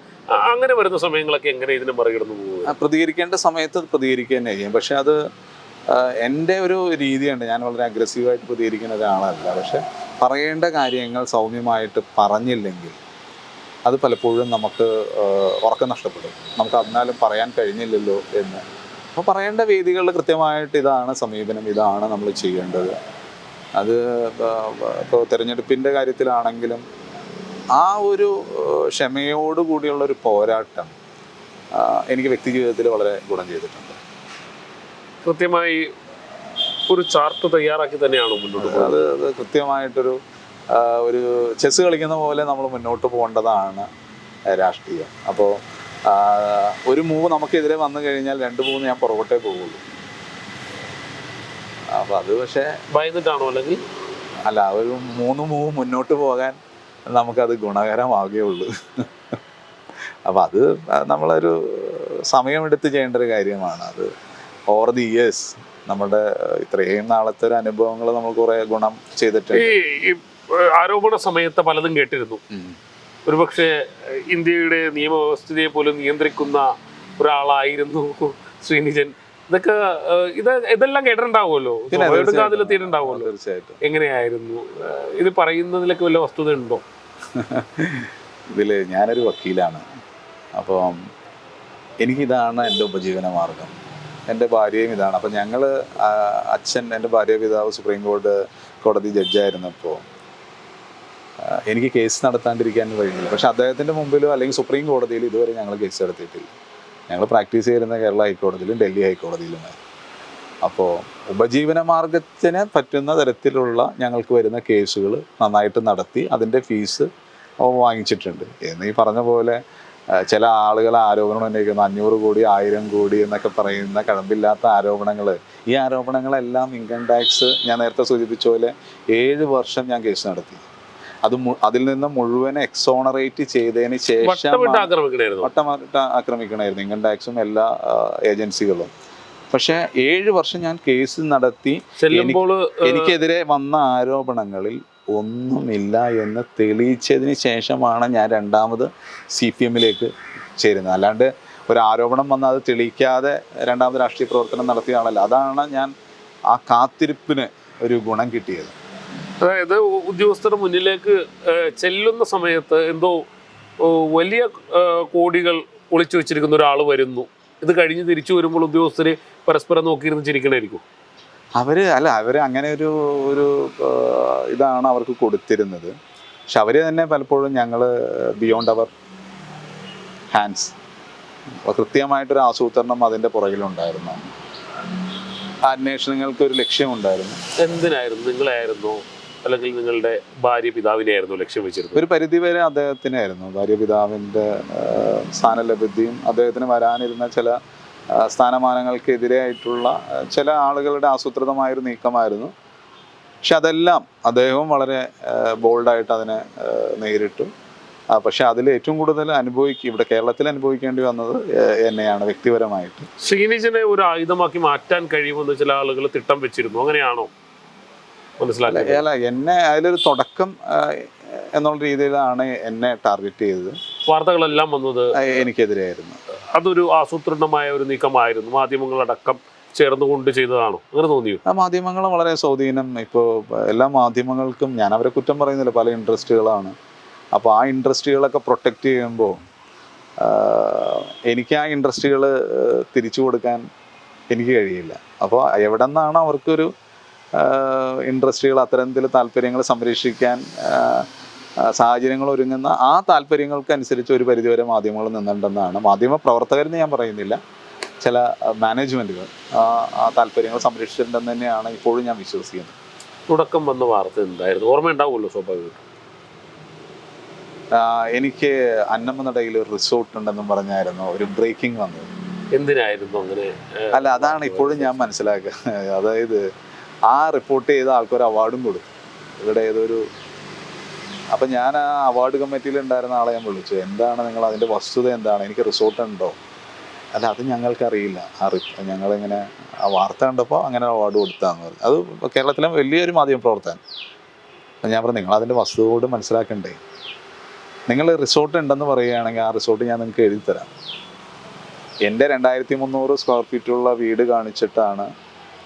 അങ്ങനെ വരുന്ന സമയങ്ങളൊക്കെ എങ്ങനെ ഇതിനെ മറികടന്നു പോകും? പ്രതികരിക്കേണ്ട സമയത്ത് പ്രതികരിക്കുക തന്നെ ചെയ്യും. പക്ഷെ അത് എൻ്റെ ഒരു രീതിയുണ്ട്, ഞാൻ വളരെ അഗ്രസീവായിട്ട് പ്രതികരിക്കുന്ന ഒരാളല്ല. പക്ഷെ പറയേണ്ട കാര്യങ്ങൾ സൗമ്യമായിട്ട് പറഞ്ഞില്ലെങ്കിൽ അത് പലപ്പോഴും നമുക്ക് ഉറക്കം നഷ്ടപ്പെടും. നമുക്ക് അതിനാലും പറയാൻ കഴിഞ്ഞില്ലല്ലോ എന്ന്. അപ്പോൾ പറയേണ്ട വേദികളിൽ കൃത്യമായിട്ട് ഇതാണ് സമീപനം, ഇതാണ് നമ്മൾ ചെയ്യേണ്ടത്. അത് ഇപ്പോൾ തിരഞ്ഞെടുപ്പിൻ്റെ കാര്യത്തിലാണെങ്കിലും ആ ഒരു ക്ഷമയോടുകൂടിയുള്ളൊരു പോരാട്ടം എനിക്ക് വ്യക്തി ജീവിതത്തിൽ വളരെ ഗുണം ചെയ്തിട്ടുണ്ട്. കൃത്യമായി ഒരു ചാർട്ട് തയ്യാറാക്കി തന്നെയാണോ മുന്നോട്ട് പോകുന്നത്? അത് കൃത്യമായിട്ടൊരു ഒരു ചെസ് കളിക്കുന്ന പോലെ നമ്മൾ മുന്നോട്ട് പോകേണ്ടതാണ് രാഷ്ട്രീയം. അപ്പോൾ ഒരു മൂവ് നമുക്കെതിരെ വന്നു കഴിഞ്ഞാൽ 2 മൂവ് ഞാൻ പുറകോട്ടേ പോകുള്ളൂ. അപ്പോൾ അത് പക്ഷേ ഭയന്നിട്ടാണോ, അല്ലെങ്കിൽ അല്ല, ഒരു 3 മൂവ് മുന്നോട്ട് പോകാൻ നമുക്കത് ഗുണകരമാകുകയുള്ളൂ. അപ്പോൾ അത് നമ്മളൊരു സമയമെടുത്ത് ചെയ്യേണ്ട ഒരു കാര്യമാണ്. അത് ഓവർ ദി ഇയേഴ്സ് നമ്മുടെ ഇത്രയും നാളത്തെ ഒരു അനുഭവങ്ങൾ നമ്മൾ കുറെ ഗുണം ചെയ്തിട്ടുണ്ട്. ഈ ആരോപണ സമയത്ത് പലതും കേട്ടിരുന്നു. ഒരുപക്ഷെ ഇന്ത്യയുടെ നിയമവ്യവസ്ഥയെ പോലും നിയന്ത്രിക്കുന്ന ഒരാളായിരുന്നു ശ്രീനിജൻ. ഇതെല്ലാം കേട്ടിട്ടുണ്ടാവുമല്ലോ, അതിലെത്തിയിട്ടുണ്ടാവുമല്ലോ. തീർച്ചയായിട്ടും. എങ്ങനെയായിരുന്നു ഇത് പറയുന്നതിലൊക്കെ വല്ല വസ്തുത ഉണ്ടോ? ഇതില് ഞാനൊരു വക്കീലാണ്. അപ്പം എനിക്കിതാണ് എൻ്റെ ഉപജീവന മാർഗം. എൻ്റെ ഭാര്യയും ഇതാണ്. അപ്പം ഞങ്ങൾ അച്ഛൻ, എൻ്റെ ഭാര്യ പിതാവ് സുപ്രീം കോടതി ജഡ്ജായിരുന്നപ്പോൾ എനിക്ക് കേസ് നടത്താണ്ടിരിക്കാൻ കഴിയില്ല. പക്ഷെ അദ്ദേഹത്തിൻ്റെ മുമ്പിലോ അല്ലെങ്കിൽ സുപ്രീം കോടതിയിലും ഇതുവരെ ഞങ്ങൾ കേസ് നടത്തിയിട്ടില്ല. ഞങ്ങൾ പ്രാക്ടീസ് ചെയ്യുന്ന കേരള ഹൈക്കോടതിയിലും ഡൽഹി ഹൈക്കോടതിയിലുമായി. അപ്പോൾ ഉപജീവന മാർഗത്തിന് പറ്റുന്ന തരത്തിലുള്ള ഞങ്ങൾക്ക് വരുന്ന കേസുകൾ നന്നായിട്ട് നടത്തി അതിൻ്റെ ഫീസ് വാങ്ങിച്ചിട്ടുണ്ട്. എന്ന് ഈ പറഞ്ഞ പോലെ ചില ആളുകൾ ആരോപണം ഉന്നയിക്കുന്നു 500 കോടി 1000 കോടി എന്നൊക്കെ പറയുന്ന കഴമ്പില്ലാത്ത ആരോപണങ്ങൾ. ഈ ആരോപണങ്ങളെല്ലാം ഇൻകം ടാക്സ്, ഞാൻ നേരത്തെ സൂചിപ്പിച്ച പോലെ 7 വർഷം ഞാൻ കേസ് നടത്തി. അതിൽ നിന്ന് മുഴുവൻ എക്സോണറേറ്റ് ചെയ്തതിന് ശേഷം വട്ടമായിട്ട് ആക്രമിക്കണമായിരുന്നു ഇൻകം ടാക്സും എല്ലാ ഏജൻസികളും. പക്ഷെ 7 വർഷം ഞാൻ കേസ് നടത്തി. എനിക്കെതിരെ വന്ന ആരോപണങ്ങളിൽ ഒന്നുമില്ല എന്ന് തെളിയിച്ചതിന് ശേഷമാണ് ഞാൻ രണ്ടാമത് CPM-ലേക്ക് ചേരുന്നത്. അല്ലാണ്ട് ഒരു ആരോപണം വന്നാൽ അത് തെളിയിക്കാതെ രണ്ടാമത് രാഷ്ട്രീയ പ്രവർത്തനം നടത്തിയ ആളല്ല. അതാണ് ഞാൻ ആ കാത്തിരിപ്പിന് ഒരു ഗുണം കിട്ടിയത്. അതായത് ഉദ്യോഗസ്ഥരുടെ മുന്നിലേക്ക് ചെല്ലുന്ന സമയത്ത് എന്തോ വലിയ കോടികൾ ഒളിച്ചു വെച്ചിരിക്കുന്ന ഒരാൾ വരുന്നു. ഇത് കഴിഞ്ഞ് തിരിച്ചു വരുമ്പോൾ ഉദ്യോഗസ്ഥർ പരസ്പരം നോക്കിയിരുന്ന് ചിരിക്കണമായിരിക്കും. അവർ അങ്ങനെ ഒരു ഇതാണ് അവർക്ക് കൊടുത്തിരുന്നത്. പക്ഷെ അവർ തന്നെ പലപ്പോഴും ഞങ്ങൾ ബിയോണ്ട് അവർ ഹാൻഡ്സ്, കൃത്യമായിട്ടൊരു ആസൂത്രണം അതിൻ്റെ പുറകിലുണ്ടായിരുന്നു. അന്വേഷണങ്ങൾക്ക് ഒരു ലക്ഷ്യമുണ്ടായിരുന്നു. എന്തിനായിരുന്നു? നിങ്ങളായിരുന്നോ അല്ലെങ്കിൽ നിങ്ങളുടെ ഭാര്യ പിതാവിനെയായിരുന്നു ലക്ഷ്യം വെച്ചിരുന്നത്? ഒരു പരിധിവരെ അദ്ദേഹത്തിനായിരുന്നു. ഭാര്യ പിതാവിൻ്റെ സ്ഥാനലബ്ധിയും അദ്ദേഹത്തിന് വരാനിരുന്ന ചില സ്ഥാനമാനങ്ങൾക്കെതിരായിട്ടുള്ള ചില ആളുകളുടെ ആസൂത്രിതമായൊരു നീക്കമായിരുന്നു. പക്ഷെ അതെല്ലാം അദ്ദേഹവും വളരെ ബോൾഡായിട്ട് അതിനെ നേരിട്ടു. പക്ഷെ അതിൽ ഏറ്റവും കൂടുതൽ ഇവിടെ കേരളത്തിൽ അനുഭവിക്കേണ്ടി വന്നത് എന്നെയാണ് വ്യക്തിപരമായിട്ട്. ശ്രീനിജനെ ഒരു ആയുധമാക്കി മാറ്റാൻ കഴിയുമെന്ന് ചില ആളുകൾ തിട്ടം വെച്ചിരുന്നു. അങ്ങനെയാണോ മനസ്സിലാക്കുക? അല്ല, എന്നെ അതിലൊരു തുടക്കം എന്നുള്ള രീതിയിലാണ് എന്നെ ടാർഗറ്റ് ചെയ്തത്. വാർത്തകളെല്ലാം വന്നത് എനിക്കെതിരെയായിരുന്നു. അതൊരു ആസൂത്രിതമായ ഒരു നീക്കമായിരുന്നു, മാധ്യമങ്ങളടക്കം ചേർന്നുകൊണ്ട് ചെയ്തതാണോ? അങ്ങനെ തോന്നിയോ? ആ മാധ്യമങ്ങൾ വളരെ സ്വാധീനം. ഇപ്പോൾ എല്ലാ മാധ്യമങ്ങൾക്കും, ഞാൻ അവരെ കുറ്റം പറയുന്നില്ല, പല ഇൻട്രസ്റ്റുകളാണ്. അപ്പോൾ ആ ഇൻട്രസ്റ്റുകളൊക്കെ പ്രൊട്ടക്റ്റ് ചെയ്യുമ്പോൾ എനിക്ക് ആ ഇൻട്രസ്റ്റുകൾ തിരിച്ചു കൊടുക്കാൻ എനിക്ക് കഴിയില്ല. അപ്പോൾ എവിടെ നിന്നാണ് അവർക്കൊരു ഇൻട്രസ്റ്റുകൾ, അത്തരത്തിൽ താല്പര്യങ്ങൾ സംരക്ഷിക്കാൻ സാഹചര്യങ്ങൾ ഒരുങ്ങുന്ന ആ താല്പര്യങ്ങൾക്കനുസരിച്ച് ഒരു പരിധിവരെ മാധ്യമങ്ങൾ നിന്നിട്ടുണ്ടെന്നാണ്, മാധ്യമ പ്രവർത്തകരെന്ന് ഞാൻ പറയുന്നില്ല, ചില മാനേജ്മെൻറ്റുകൾ ആ താല്പര്യങ്ങൾ സംരക്ഷിച്ചിട്ടുണ്ടെന്ന് തന്നെയാണ് ഇപ്പോഴും ഞാൻ വിശ്വസിക്കുന്നത്. തുടക്കം വന്ന വാർത്ത എന്തായിരുന്നു? ഓർമ്മയുണ്ടാവുമല്ലോ സ്വാഭാവികമായിട്ടും. എനിക്ക് അന്നമനടയിൽ ഒരു റിസോർട്ട് ഉണ്ടെന്നും പറഞ്ഞായിരുന്നു ഒരു ബ്രേക്കിംഗ് വന്നത്. എന്തിനായിരുന്നു അങ്ങനെ? അല്ല, അതാണ് ഇപ്പോഴും ഞാൻ മനസ്സിലാക്കുക. അതായത് ആ റിപ്പോർട്ട് ചെയ്ത ആൾക്കൊരു അവാർഡും കൊടുത്തു ഇവിടെ ഏതൊരു. അപ്പം ഞാൻ ആ അവാർഡ് കമ്മിറ്റിയിൽ ഉണ്ടായിരുന്ന ആളെ ഞാൻ വിളിച്ചു, എന്താണ് നിങ്ങൾ അതിൻ്റെ വസ്തുത എന്താണ്, എനിക്ക് റിസോർട്ട് ഉണ്ടോ? അല്ല, അത് ഞങ്ങൾക്കറിയില്ല, ഞങ്ങളിങ്ങനെ ആ വാർത്ത കണ്ടപ്പോൾ അങ്ങനെ അവാർഡ് കൊടുത്താന്ന് പറഞ്ഞു. അത് കേരളത്തിലെ വലിയൊരു മാധ്യമ പ്രവർത്തകൻ. അപ്പം ഞാൻ പറഞ്ഞു, നിങ്ങൾ അതിൻ്റെ വസ്തുത കൂടി മനസ്സിലാക്കണ്ടേ. നിങ്ങൾ റിസോർട്ട് ഉണ്ടെന്ന് പറയുകയാണെങ്കിൽ ആ റിസോർട്ട് ഞാൻ നിങ്ങൾക്ക് എഴുതി തരാം. എൻ്റെ 2300 സ്ക്വയർ ഫീറ്റുള്ള വീട് കാണിച്ചിട്ടാണ്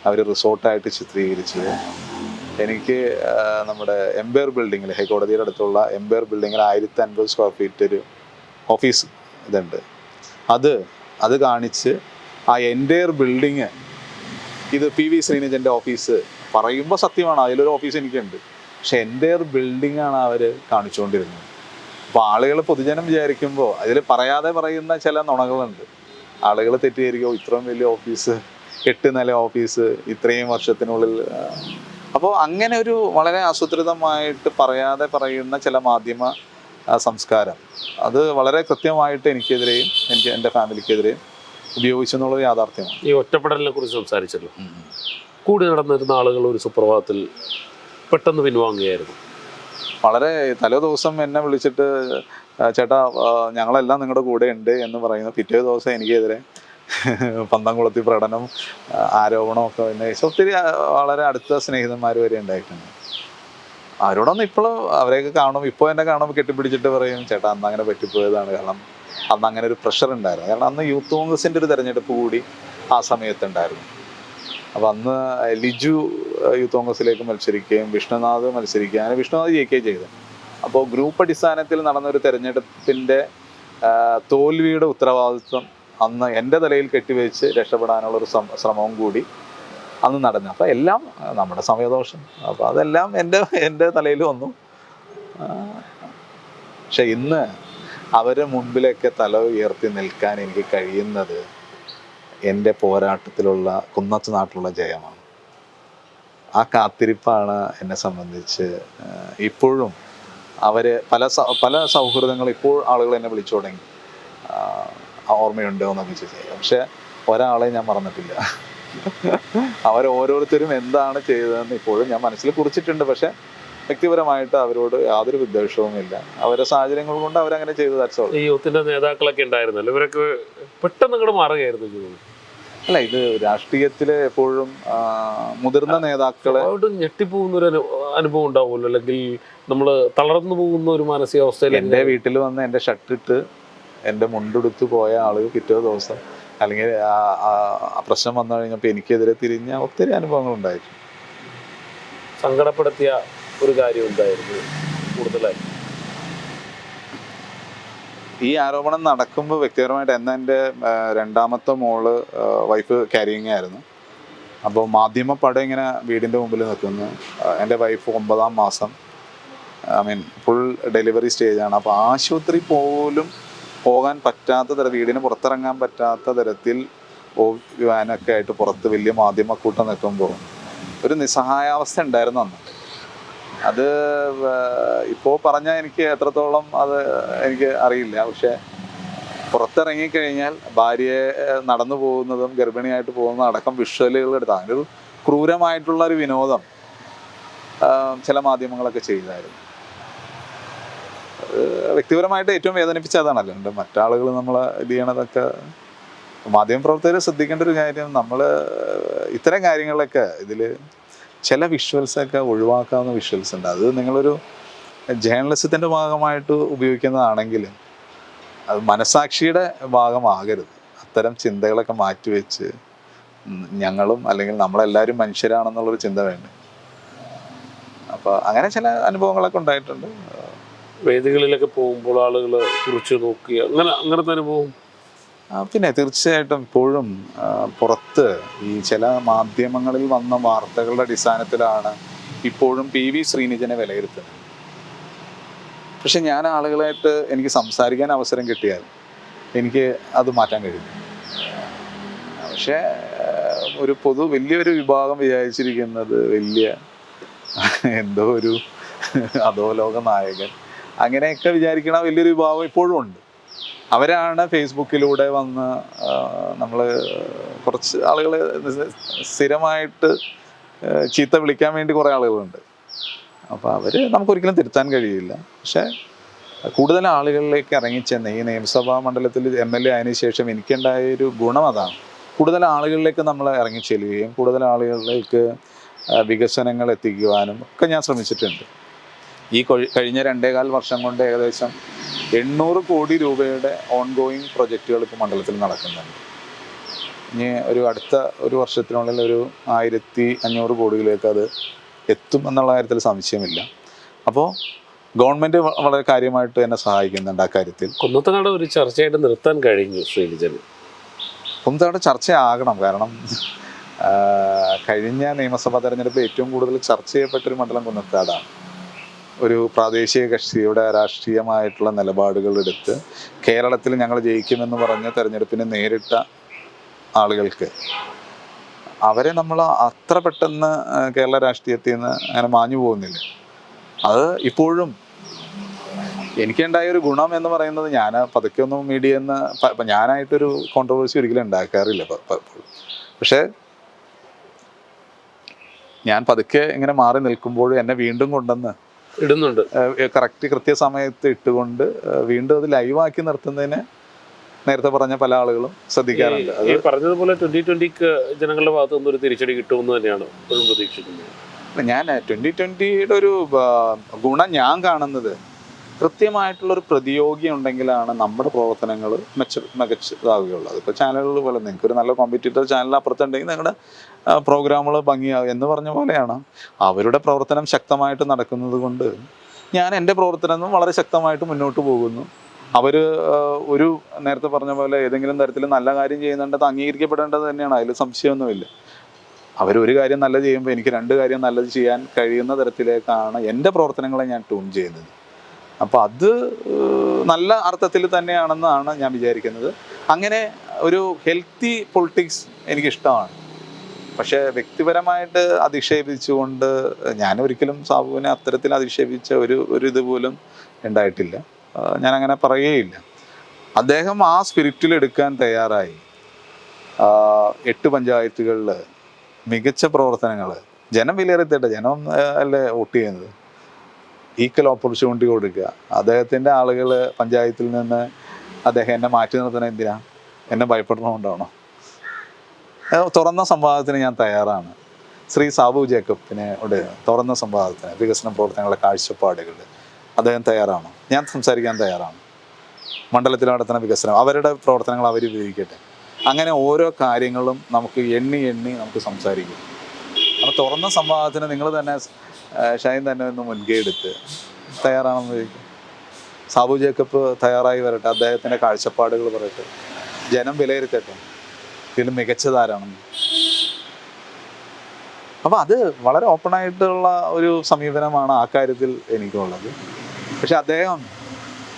അവർ റിസോർട്ടായിട്ട് ചിത്രീകരിച്ചത്. എനിക്ക് നമ്മുടെ എംപയർ ബിൽഡിങ്ങിൽ, ഹൈക്കോടതിയുടെ അടുത്തുള്ള എംപയർ ബിൽഡിങ്ങിൽ 1050 സ്ക്വയർ ഫീറ്റ് ഒരു ഓഫീസ് ഇതുണ്ട്. അത് കാണിച്ച് ആ എൻ്റയർ ബിൽഡിങ് ഇത് PV ശ്രീനിജൻ്റെ ഓഫീസ് പറയുമ്പോൾ സത്യമാണ്, അതിലൊരു ഓഫീസ് എനിക്കുണ്ട്. പക്ഷെ എൻ്റയർ ബിൽഡിങ്ങാണ് അവർ കാണിച്ചുകൊണ്ടിരുന്നത്. അപ്പോൾ ആളുകൾ, പൊതുജനം വിചാരിക്കുമ്പോൾ അതിൽ പറയാതെ പറയുന്ന ചില നുണകളുണ്ട്. ആളുകൾ തെറ്റിദ്ധരിക്കും, ഇത്രയും വലിയ ഓഫീസ്, 8 നില ഓഫീസ് ഇത്രയും വർഷത്തിനുള്ളിൽ. അപ്പോൾ അങ്ങനെ ഒരു വളരെ ആസൂത്രിതമായിട്ട് പറയാതെ പറയുന്ന ചില മാധ്യമ സംസ്കാരം, അത് വളരെ കൃത്യമായിട്ട് എനിക്കെതിരെയും എൻ്റെ ഫാമിലിക്കെതിരെയും ഉപയോഗിച്ചു എന്നുള്ളത് യാഥാർത്ഥ്യമാണ്. ഈ ഒറ്റപ്പെടലിനെ കുറിച്ച് സംസാരിച്ചല്ലോ. കൂടി നടന്നിരുന്ന ആളുകൾ ഒരു സുപ്രഭാതത്തിൽ പെട്ടെന്ന് പിൻവാങ്ങുകയായിരുന്നു. വളരെ തലേ ദിവസം എന്നെ വിളിച്ചിട്ട്, ചേട്ടാ ഞങ്ങളെല്ലാം നിങ്ങളുടെ കൂടെ ഉണ്ട് എന്ന് പറയുന്നു. പിറ്റേ ദിവസം എനിക്കെതിരെ പന്തംകുളത്തി പ്രകടനം, ആരോപണമൊക്കെ ഉന്നയിച്ച് ഒത്തിരി വളരെ അടുത്ത സ്നേഹിതന്മാർ വരെ ഉണ്ടായിട്ടുണ്ട്. അവരോടൊന്നും ഇപ്പോഴും അവരെയൊക്കെ കാണുമ്പോൾ, ഇപ്പോൾ എന്നെ കാണുമ്പോൾ കെട്ടിപ്പിടിച്ചിട്ട് പറയും, ചേട്ടാ അന്ന് അങ്ങനെ പറ്റിപ്പോയതാണ്, കാരണം അന്ന് അങ്ങനെ ഒരു പ്രഷർ ഉണ്ടായിരുന്നു. കാരണം അന്ന് യൂത്ത് കോൺഗ്രസിൻ്റെ ഒരു തെരഞ്ഞെടുപ്പ് കൂടി ആ സമയത്തുണ്ടായിരുന്നു. അപ്പോൾ അന്ന് ലിജു യൂത്ത് കോൺഗ്രസിലേക്ക് മത്സരിക്കുകയും വിഷ്ണുനാഥ് മത്സരിക്കുകയും, അങ്ങനെ വിഷ്ണുനാഥ് ജയിക്കുകയും ചെയ്തു. അപ്പോൾ ഗ്രൂപ്പ് അടിസ്ഥാനത്തിൽ നടന്നൊരു തെരഞ്ഞെടുപ്പിൻ്റെ തോൽവിയുടെ ഉത്തരവാദിത്വം അന്ന് എൻ്റെ തലയിൽ കെട്ടിവെച്ച് രക്ഷപ്പെടാനുള്ളൊരു ശ്രമവും കൂടി അന്ന് നടന്നു. അപ്പോൾ എല്ലാം നമ്മുടെ സമയദോഷം, അപ്പോൾ അതെല്ലാം എൻ്റെ തലയിൽ വന്നു. പക്ഷെ ഇന്ന് അവരെ മുൻപിലൊക്കെ തല ഉയർത്തി നിൽക്കാൻ എനിക്ക് കഴിയുന്നത് എൻ്റെ പോരാട്ടത്തിലുള്ള കുന്നത്ത് നാട്ടിലുള്ള ജയമാണ്. ആ കാത്തിരിപ്പാണ് എന്നെ സംബന്ധിച്ച്. ഇപ്പോഴും അവർ പല സൗഹൃദങ്ങൾ ഇപ്പോൾ ആളുകൾ എന്നെ വിളിച്ചു തുടങ്ങി, ഓർമ്മയുണ്ടോ എന്നൊക്കെ ചോദിച്ചാൽ. പക്ഷെ ഒരാളെ ഞാൻ മറന്നിട്ടില്ല. അവരോരോരുത്തരും എന്താണ് ചെയ്തതെന്ന് ഇപ്പോഴും ഞാൻ മനസ്സിൽ കുറിച്ചിട്ടുണ്ട്. പക്ഷെ വ്യക്തിപരമായിട്ട് അവരോട് യാതൊരു വിദ്വേഷവുമില്ല. അവരുടെ സാഹചര്യങ്ങൾ കൊണ്ട് അവരങ്ങനെ ചെയ്തു. ഈ യൂത്തിന്റെ നേതാക്കളൊക്കെ ഉണ്ടായിരുന്നല്ലോ, ഇവരൊക്കെ പെട്ടെന്ന് അങ്ങോട്ട് മാറുകയായിരുന്നു. അല്ല, ഇത് രാഷ്ട്രീയത്തില് എപ്പോഴും മുതിർന്ന നേതാക്കളെ ഞെട്ടിപ്പോകുന്നൊരു അനുഭവം ഉണ്ടാവുമല്ലോ, അല്ലെങ്കിൽ നമ്മൾ തളർന്നു പോകുന്ന ഒരു മാനസികാവസ്ഥയിൽ. എൻ്റെ വീട്ടിൽ വന്ന് എൻ്റെ ഷർട്ടിട്ട് എൻ്റെ മുണ്ടെടുത്ത് പോയ ആളുകൾ പിറ്റേ ദിവസം, അല്ലെങ്കിൽ ആ പ്രശ്നം വന്നു കഴിഞ്ഞപ്പോൾ എനിക്കെതിരെ തിരിഞ്ഞ ഒത്തിരി അനുഭവങ്ങൾ ഉണ്ടായിരുന്നു. സങ്കടപ്പെടുത്തിയ ഒരു കാര്യം ഉണ്ടായിരുന്നു കൂടുതലായി? ഈ ആരോപണം നടക്കുമ്പോൾ വ്യക്തിപരമായിട്ട് എൻ്റെ രണ്ടാമത്തെ മോള് വൈഫ് ക്യാരിയിങ് ആയിരുന്നു. അപ്പോൾ മാധ്യമപ്പടം ഇങ്ങനെ വീടിൻ്റെ മുമ്പിൽ നിൽക്കുന്നു. എൻ്റെ വൈഫ് 9ാം മാസം, ഫുൾ ഡെലിവറി സ്റ്റേജാണ്. അപ്പോൾ ആശുപത്രി പോലും പോകാൻ പറ്റാത്ത തരം, വീടിന് പുറത്തിറങ്ങാൻ പറ്റാത്ത തരത്തിൽ വാനൊക്കെ ആയിട്ട് പുറത്ത് വലിയ മാധ്യമക്കൂട്ടം നിൽക്കുമ്പോൾ ഒരു നിസ്സഹായാവസ്ഥ ഉണ്ടായിരുന്നു അന്ന്. അത് ഇപ്പോൾ പറഞ്ഞാൽ എനിക്ക് എത്രത്തോളം അത് എനിക്ക് അറിയില്ല. പക്ഷെ പുറത്തിറങ്ങിക്കഴിഞ്ഞാൽ ഭാര്യയെ നടന്നു പോകുന്നതും ഗർഭിണിയായിട്ട് പോകുന്നതും അടക്കം വിഷ്വലുകൾ എടുത്താൽ അങ്ങനെ ഒരു ക്രൂരമായിട്ടുള്ള ഒരു വിനോദം ചില മാധ്യമങ്ങളൊക്കെ ചെയ്തായിരുന്നു. വ്യക്തിപരമായിട്ട് ഏറ്റവും വേദനിപ്പിച്ച അതാണല്ലോ. എൻ്റെ മറ്റാളുകൾ നമ്മളെ ഇത് ചെയ്യണതൊക്കെ. മാധ്യമപ്രവർത്തകർ ശ്രദ്ധിക്കേണ്ട ഒരു കാര്യം, നമ്മൾ ഇത്തരം കാര്യങ്ങളൊക്കെ ഇതിൽ ചില വിഷ്വൽസൊക്കെ ഒഴിവാക്കാവുന്ന വിഷ്വൽസ് ഉണ്ട്. അത് നിങ്ങളൊരു ജേർണലിസത്തിൻ്റെ ഭാഗമായിട്ട് ഉപയോഗിക്കുന്നതാണെങ്കിൽ അത് മനസാക്ഷിയുടെ ഭാഗമാകരുത്. അത്തരം ചിന്തകളൊക്കെ മാറ്റിവെച്ച് ഞങ്ങളും അല്ലെങ്കിൽ നമ്മളെല്ലാവരും മനുഷ്യരാണെന്നുള്ളൊരു ചിന്ത വേണ്ട. അപ്പോൾ അങ്ങനെ ചില അനുഭവങ്ങളൊക്കെ ഉണ്ടായിട്ടുണ്ട്. വേദികളിലൊക്കെ പോകുമ്പോൾ ആളുകൾ കുറിച്ച് നോക്കി അങ്ങനത്തെ അനുഭവം? പിന്നെ തീർച്ചയായിട്ടും ഇപ്പോഴും പുറത്ത് ഈ ചില മാധ്യമങ്ങളിൽ വന്ന വാർത്തകളുടെ അടിസ്ഥാനത്തിലാണ് ഇപ്പോഴും PV ശ്രീനിജനെ വിലയിരുത്തുന്നത്. പക്ഷെ ഞാൻ ആളുകളായിട്ട് എനിക്ക് സംസാരിക്കാൻ അവസരം കിട്ടിയാൽ എനിക്ക് അത് മാറ്റാൻ കഴിയും. പക്ഷേ ഒരു വലിയൊരു വിഭാഗം വിചാരിച്ചിരിക്കുന്നത് വലിയ എന്തോ ഒരു അധോലോക നായകൻ അങ്ങനെയൊക്കെ വിചാരിക്കണ വലിയൊരു വിഭാഗം ഇപ്പോഴും ഉണ്ട്. അവരാണ് ഫേസ്ബുക്കിലൂടെ വന്ന് നമ്മൾ കുറച്ച് ആളുകൾ സ്ഥിരമായിട്ട് ചീത്ത വിളിക്കാൻ വേണ്ടി കുറേ ആളുകളുണ്ട്. അപ്പോൾ അവർ നമുക്കൊരിക്കലും തിരുത്താൻ കഴിയില്ല. പക്ഷേ കൂടുതൽ ആളുകളിലേക്ക് ഇറങ്ങിച്ചെന്ന് ഈ നിയമസഭാ മണ്ഡലത്തിൽ MLA ആയതിനു ശേഷം എനിക്കുണ്ടായൊരു ഗുണം അതാണ്. കൂടുതൽ ആളുകളിലേക്ക് നമ്മൾ ഇറങ്ങിച്ചെല്ലുകയും കൂടുതൽ ആളുകളിലേക്ക് വികസനങ്ങൾ എത്തിക്കുവാനും ഒക്കെ ഞാൻ ശ്രമിച്ചിട്ടുണ്ട്. ഈ കഴിഞ്ഞ 2.25 വർഷം കൊണ്ട് ഏകദേശം 800 കോടി രൂപയുടെ ഓൺഗോയിങ് പ്രൊജക്റ്റുകൾ ഇപ്പോൾ മണ്ഡലത്തിൽ നടക്കുന്നുണ്ട്. ഇനി അടുത്ത ഒരു വർഷത്തിനുള്ളിൽ ഒരു 1500 കോടിയിലേക്ക് അത് എത്തും എന്നുള്ള കാര്യത്തിൽ സംശയമില്ല. അപ്പോൾ ഗവൺമെൻറ് വളരെ കാര്യമായിട്ട് എന്നെ സഹായിക്കുന്നുണ്ട് ആ കാര്യത്തിൽ. കുന്നത്തനാട് ഒരു ചർച്ചയായിട്ട് നിർത്താൻ കഴിഞ്ഞു ശ്രീനിജന്? കുന്നത്തനാട് ചർച്ചയാകണം. കാരണം കഴിഞ്ഞ നിയമസഭാ തെരഞ്ഞെടുപ്പ് ഏറ്റവും കൂടുതൽ ചർച്ച ചെയ്യപ്പെട്ടൊരു മണ്ഡലം കുന്നത്തനാടാണ്. ഒരു പ്രാദേശിക കക്ഷിയുടെ രാഷ്ട്രീയമായിട്ടുള്ള നിലപാടുകൾ എടുത്ത് കേരളത്തിൽ ഞങ്ങൾ ജയിക്കുമെന്ന് പറഞ്ഞ തെരഞ്ഞെടുപ്പിന് നേരിട്ട ആളുകൾക്ക് അവരെ നമ്മൾ അത്ര പെട്ടെന്ന് കേരള രാഷ്ട്രീയത്തിൽ നിന്ന് അങ്ങനെ മാഞ്ഞു പോകുന്നില്ല. അത് ഇപ്പോഴും എനിക്കുണ്ടായ ഒരു ഗുണം എന്ന് പറയുന്നത്, ഞാൻ പതുക്കെ ഒന്നും മീഡിയയിൽ നിന്ന് ഞാനായിട്ടൊരു കോൺട്രവേഴ്സി ഒരിക്കലും ഉണ്ടാക്കാറില്ല പക്ഷേ ഞാൻ പതുക്കെ ഇങ്ങനെ മാറി നിൽക്കുമ്പോൾ എന്നെ വീണ്ടും കൊണ്ടുവന്ന് ഇടുന്നുണ്ട്. കൃത്യസമയത്ത് ഇട്ടുകൊണ്ട് വീണ്ടും അത് ലൈവാക്കി നിർത്തുന്നതിന് നേരത്തെ പറഞ്ഞ പല ആളുകളും ശ്രദ്ധിക്കാറുണ്ട്. ഈ പറഞ്ഞതുപോലെ 2020 ജനങ്ങളുടെ ഭാഗത്തു നിന്ന് ഒരു തിരിച്ചടി കിട്ടുമെന്ന് തന്നെയാണ് ഇപ്പോഴും പ്രതീക്ഷിക്കുന്നത്. ഞാൻ 2020യുടെ ഒരു ഗുണം ഞാൻ കാണുന്നത്, കൃത്യമായിട്ടുള്ളൊരു പ്രതിയോഗി ഉണ്ടെങ്കിലാണ് നമ്മുടെ പ്രവർത്തനങ്ങൾ മികച്ചതാവുകയുള്ളൂ. അതിപ്പോൾ ചാനലുകൾ പോലെ നിങ്ങൾക്കൊരു നല്ല കോമ്പറ്റീറ്റർ ചാനൽ അപ്പുറത്തുണ്ടെങ്കിൽ നിങ്ങളുടെ പ്രോഗ്രാമുകൾ ഭംഗിയാകും എന്ന് പറഞ്ഞ പോലെയാണ്. അവരുടെ പ്രവർത്തനം ശക്തമായിട്ട് നടക്കുന്നത് കൊണ്ട് ഞാൻ എൻ്റെ പ്രവർത്തനം വളരെ ശക്തമായിട്ട് മുന്നോട്ട് പോകുന്നു. അവർ നേരത്തെ പറഞ്ഞ പോലെ ഏതെങ്കിലും തരത്തിൽ നല്ല കാര്യം ചെയ്യുന്നുണ്ട്, അത് അംഗീകരിക്കപ്പെടേണ്ടത് തന്നെയാണ്, അതിൽ സംശയമൊന്നുമില്ല. അവരൊരു കാര്യം നല്ലത് ചെയ്യുമ്പോൾ എനിക്ക് 2 കാര്യം നല്ലത് ചെയ്യാൻ കഴിയുന്ന തരത്തിലേക്കാണ് എൻ്റെ പ്രവർത്തനങ്ങളെ ഞാൻ ട്യൂൺ ചെയ്യുന്നത്. അപ്പോൾ അത് നല്ല അർത്ഥത്തിൽ തന്നെയാണെന്നാണ് ഞാൻ വിചാരിക്കുന്നത്. അങ്ങനെ ഒരു ഹെൽത്തി പൊളിറ്റിക്സ് എനിക്കിഷ്ടമാണ്. പക്ഷേ വ്യക്തിപരമായിട്ട് അധിക്ഷേപിച്ചുകൊണ്ട് ഞാനൊരിക്കലും സാബുവിനെ അത്തരത്തിൽ അധിക്ഷേപിച്ച ഒരു ഇതുപോലും ഉണ്ടായിട്ടില്ല. ഞാനങ്ങനെ പറയുകയില്ല. അദ്ദേഹം ആ സ്പിരിറ്റിൽ എടുക്കാൻ തയ്യാറായി. 8 പഞ്ചായത്തുകളിൽ മികച്ച പ്രവർത്തനങ്ങൾ ജനം വിലയിരുത്തട്ടെ, ജനം അല്ലേ വോട്ട് ചെയ്യുന്നത്. ഈക്വൽ ഓപ്പർച്യൂണിറ്റി കൊടുക്കുക. അദ്ദേഹത്തിൻ്റെ ആളുകൾ പഞ്ചായത്തിൽ നിന്ന് അദ്ദേഹം എന്നെ മാറ്റി നിർത്തണത് എന്തിനാ? എന്നെ ഭയപ്പെടണമുണ്ടാണോ? തുറന്ന സംവാദത്തിന് ഞാൻ തയ്യാറാണ്. ശ്രീ സാബു ജേക്കബിനോട് തുറന്ന സംവാദത്തിന്, വികസന പ്രവർത്തനങ്ങളുടെ കാഴ്ചപ്പാടുകൾ അദ്ദേഹം തയ്യാറാണ്. ഞാൻ സംസാരിക്കാൻ തയ്യാറാണ്. മണ്ഡലത്തിൽ നടത്തുന്ന വികസനം, അവരുടെ പ്രവർത്തനങ്ങൾ അവർ വിവരിക്കട്ടെ. അങ്ങനെ ഓരോ കാര്യങ്ങളും നമുക്ക് എണ്ണി നമുക്ക് സംസാരിക്കും. അപ്പോൾ തുറന്ന സംവാദത്തിന് നിങ്ങൾ തന്നെ ഷൈൻ തന്നെ ഒന്ന് മുൻകൈ എടുത്ത് തയ്യാറാണെന്ന് ചോദിക്കും. സാബു ജേക്കബ് തയ്യാറായി വരട്ടെ, അദ്ദേഹത്തിൻ്റെ കാഴ്ചപ്പാടുകൾ പറയട്ടെ, ജനം വിലയിരുത്തട്ടെ ഇതിൽ മികച്ചതാരാണെന്ന്. അപ്പോൾ അത് വളരെ ഓപ്പണായിട്ടുള്ള ഒരു സമീപനമാണ് ആ കാര്യത്തിൽ എനിക്കുള്ളത്. പക്ഷെ അദ്ദേഹം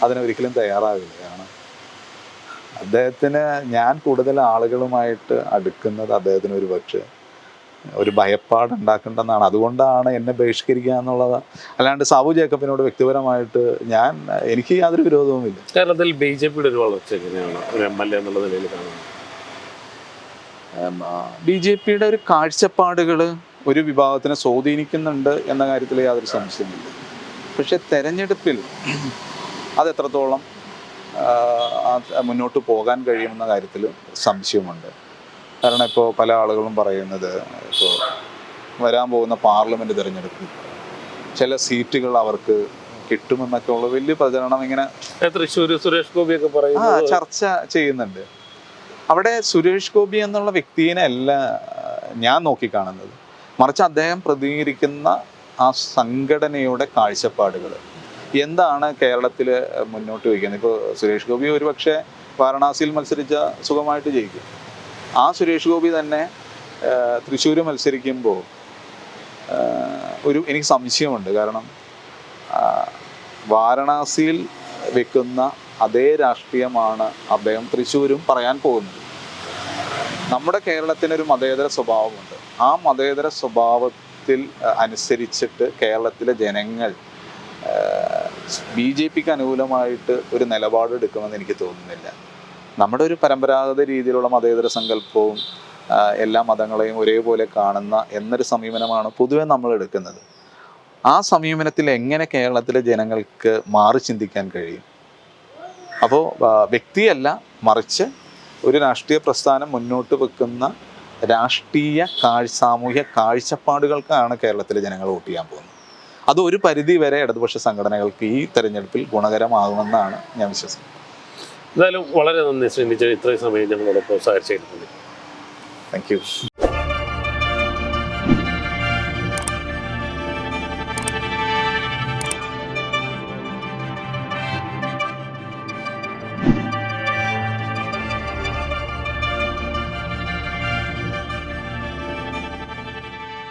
അതിനൊരിക്കലും തയ്യാറാവില്ല. കാരണം അദ്ദേഹത്തിന് ഞാൻ കൂടുതൽ ആളുകളുമായിട്ട് അടുക്കുന്നത് അദ്ദേഹത്തിന് ഒരു ഭയപ്പാടുണ്ടാക്കേണ്ടെന്നാണ്. അതുകൊണ്ടാണ് എന്നെ ബഹിഷ്കരിക്കുക എന്നുള്ളത്. അല്ലാണ്ട് സാബു ജേക്കബിനോട് വ്യക്തിപരമായിട്ട് എനിക്ക് യാതൊരു വിരോധവുമില്ല. കേരളത്തിൽ BJPയുടെ ഒരു വളർച്ച എങ്ങനെയാണ് ഒരു MLA എന്നുള്ള നിലയിൽ കാണുന്നത്? BJPയുടെ ഒരു കാഴ്ചപ്പാടുകൾ ഒരു വിഭാഗത്തിനെ സ്വാധീനിക്കുന്നുണ്ട് എന്ന കാര്യത്തിൽ യാതൊരു സംശയമില്ല. പക്ഷെ തെരഞ്ഞെടുപ്പിൽ അതെത്രത്തോളം മുന്നോട്ട് പോകാൻ കഴിയുമെന്ന കാര്യത്തിൽ സംശയമുണ്ട്. കാരണം ഇപ്പോൾ പല ആളുകളും പറയുന്നത്, ഇപ്പോൾ വരാൻ പോകുന്ന പാർലമെൻറ്റ് തിരഞ്ഞെടുപ്പിൽ ചില സീറ്റുകൾ അവർക്ക് കിട്ടുമെന്നൊക്കെ ഉള്ള വലിയ പ്രചരണം ഇങ്ങനെ തൃശ്ശൂർ സുരേഷ് ഗോപിയൊക്കെ പറയുന്നത് ചർച്ച ചെയ്യുന്നുണ്ട്. അവിടെ സുരേഷ് ഗോപി എന്നുള്ള വ്യക്തിയെ അല്ല ഞാൻ നോക്കിക്കാണുന്നത്, മറിച്ച് അദ്ദേഹം പ്രതിനിധീകരിക്കുന്ന ആ സംഘടനയുടെ കാഴ്ചപ്പാടുകൾ എന്താണ് കേരളത്തിൽ മുന്നോട്ട് വയ്ക്കുന്നത്. ഇപ്പോൾ സുരേഷ് ഗോപി ഒരുപക്ഷെ വാരണാസിയിൽ മത്സരിച്ച സുഖമായിട്ട് ജയിക്കും. ആ സുരേഷ് ഗോപി തന്നെ തൃശ്ശൂർ മത്സരിക്കുമ്പോൾ എനിക്ക് സംശയമുണ്ട്. കാരണം വാരണാസിയിൽ വെക്കുന്ന അതേ രാഷ്ട്രീയമാണ് അദ്ദേഹം തൃശ്ശൂരും പറയാൻ പോകുന്നത്. നമ്മുടെ കേരളത്തിനൊരു മതേതര സ്വഭാവമുണ്ട്. ആ മതേതര സ്വഭാവത്തിൽ അനുസരിച്ചിട്ട് കേരളത്തിലെ ജനങ്ങൾ BJPക്ക് അനുകൂലമായിട്ട് ഒരു നിലപാടെടുക്കുമെന്ന് എനിക്ക് തോന്നുന്നില്ല. നമ്മുടെ ഒരു പരമ്പരാഗത രീതിയിലുള്ള മതേതര സങ്കല്പവും എല്ലാ മതങ്ങളെയും ഒരേപോലെ കാണുന്ന എന്നൊരു സമീപനമാണ് പൊതുവെ നമ്മൾ എടുക്കുന്നത്. ആ സമീപനത്തിൽ എങ്ങനെ കേരളത്തിലെ ജനങ്ങൾക്ക് മാറി ചിന്തിക്കാൻ കഴിയും? അപ്പോൾ വ്യക്തിയല്ല, മറിച്ച് ഒരു രാഷ്ട്രീയ പ്രസ്ഥാനം മുന്നോട്ട് വെക്കുന്ന സാമൂഹ്യ കാഴ്ചപ്പാടുകൾക്കാണ് കേരളത്തിലെ ജനങ്ങൾ വോട്ട് ചെയ്യാൻ പോകുന്നത്. അത് ഒരു പരിധി വരെ ഇടതുപക്ഷ സംഘടനകൾക്ക് ഈ തെരഞ്ഞെടുപ്പിൽ ഗുണകരമാകുമെന്നാണ് ഞാൻ വിശ്വസിക്കുന്നത്. എന്തായാലും വളരെ നന്ദി ശ്രീനിജൻ, ഇത്രയും സമയം ഞങ്ങളോടൊപ്പം സഹകരിച്ചിരുന്നത്. Thank you.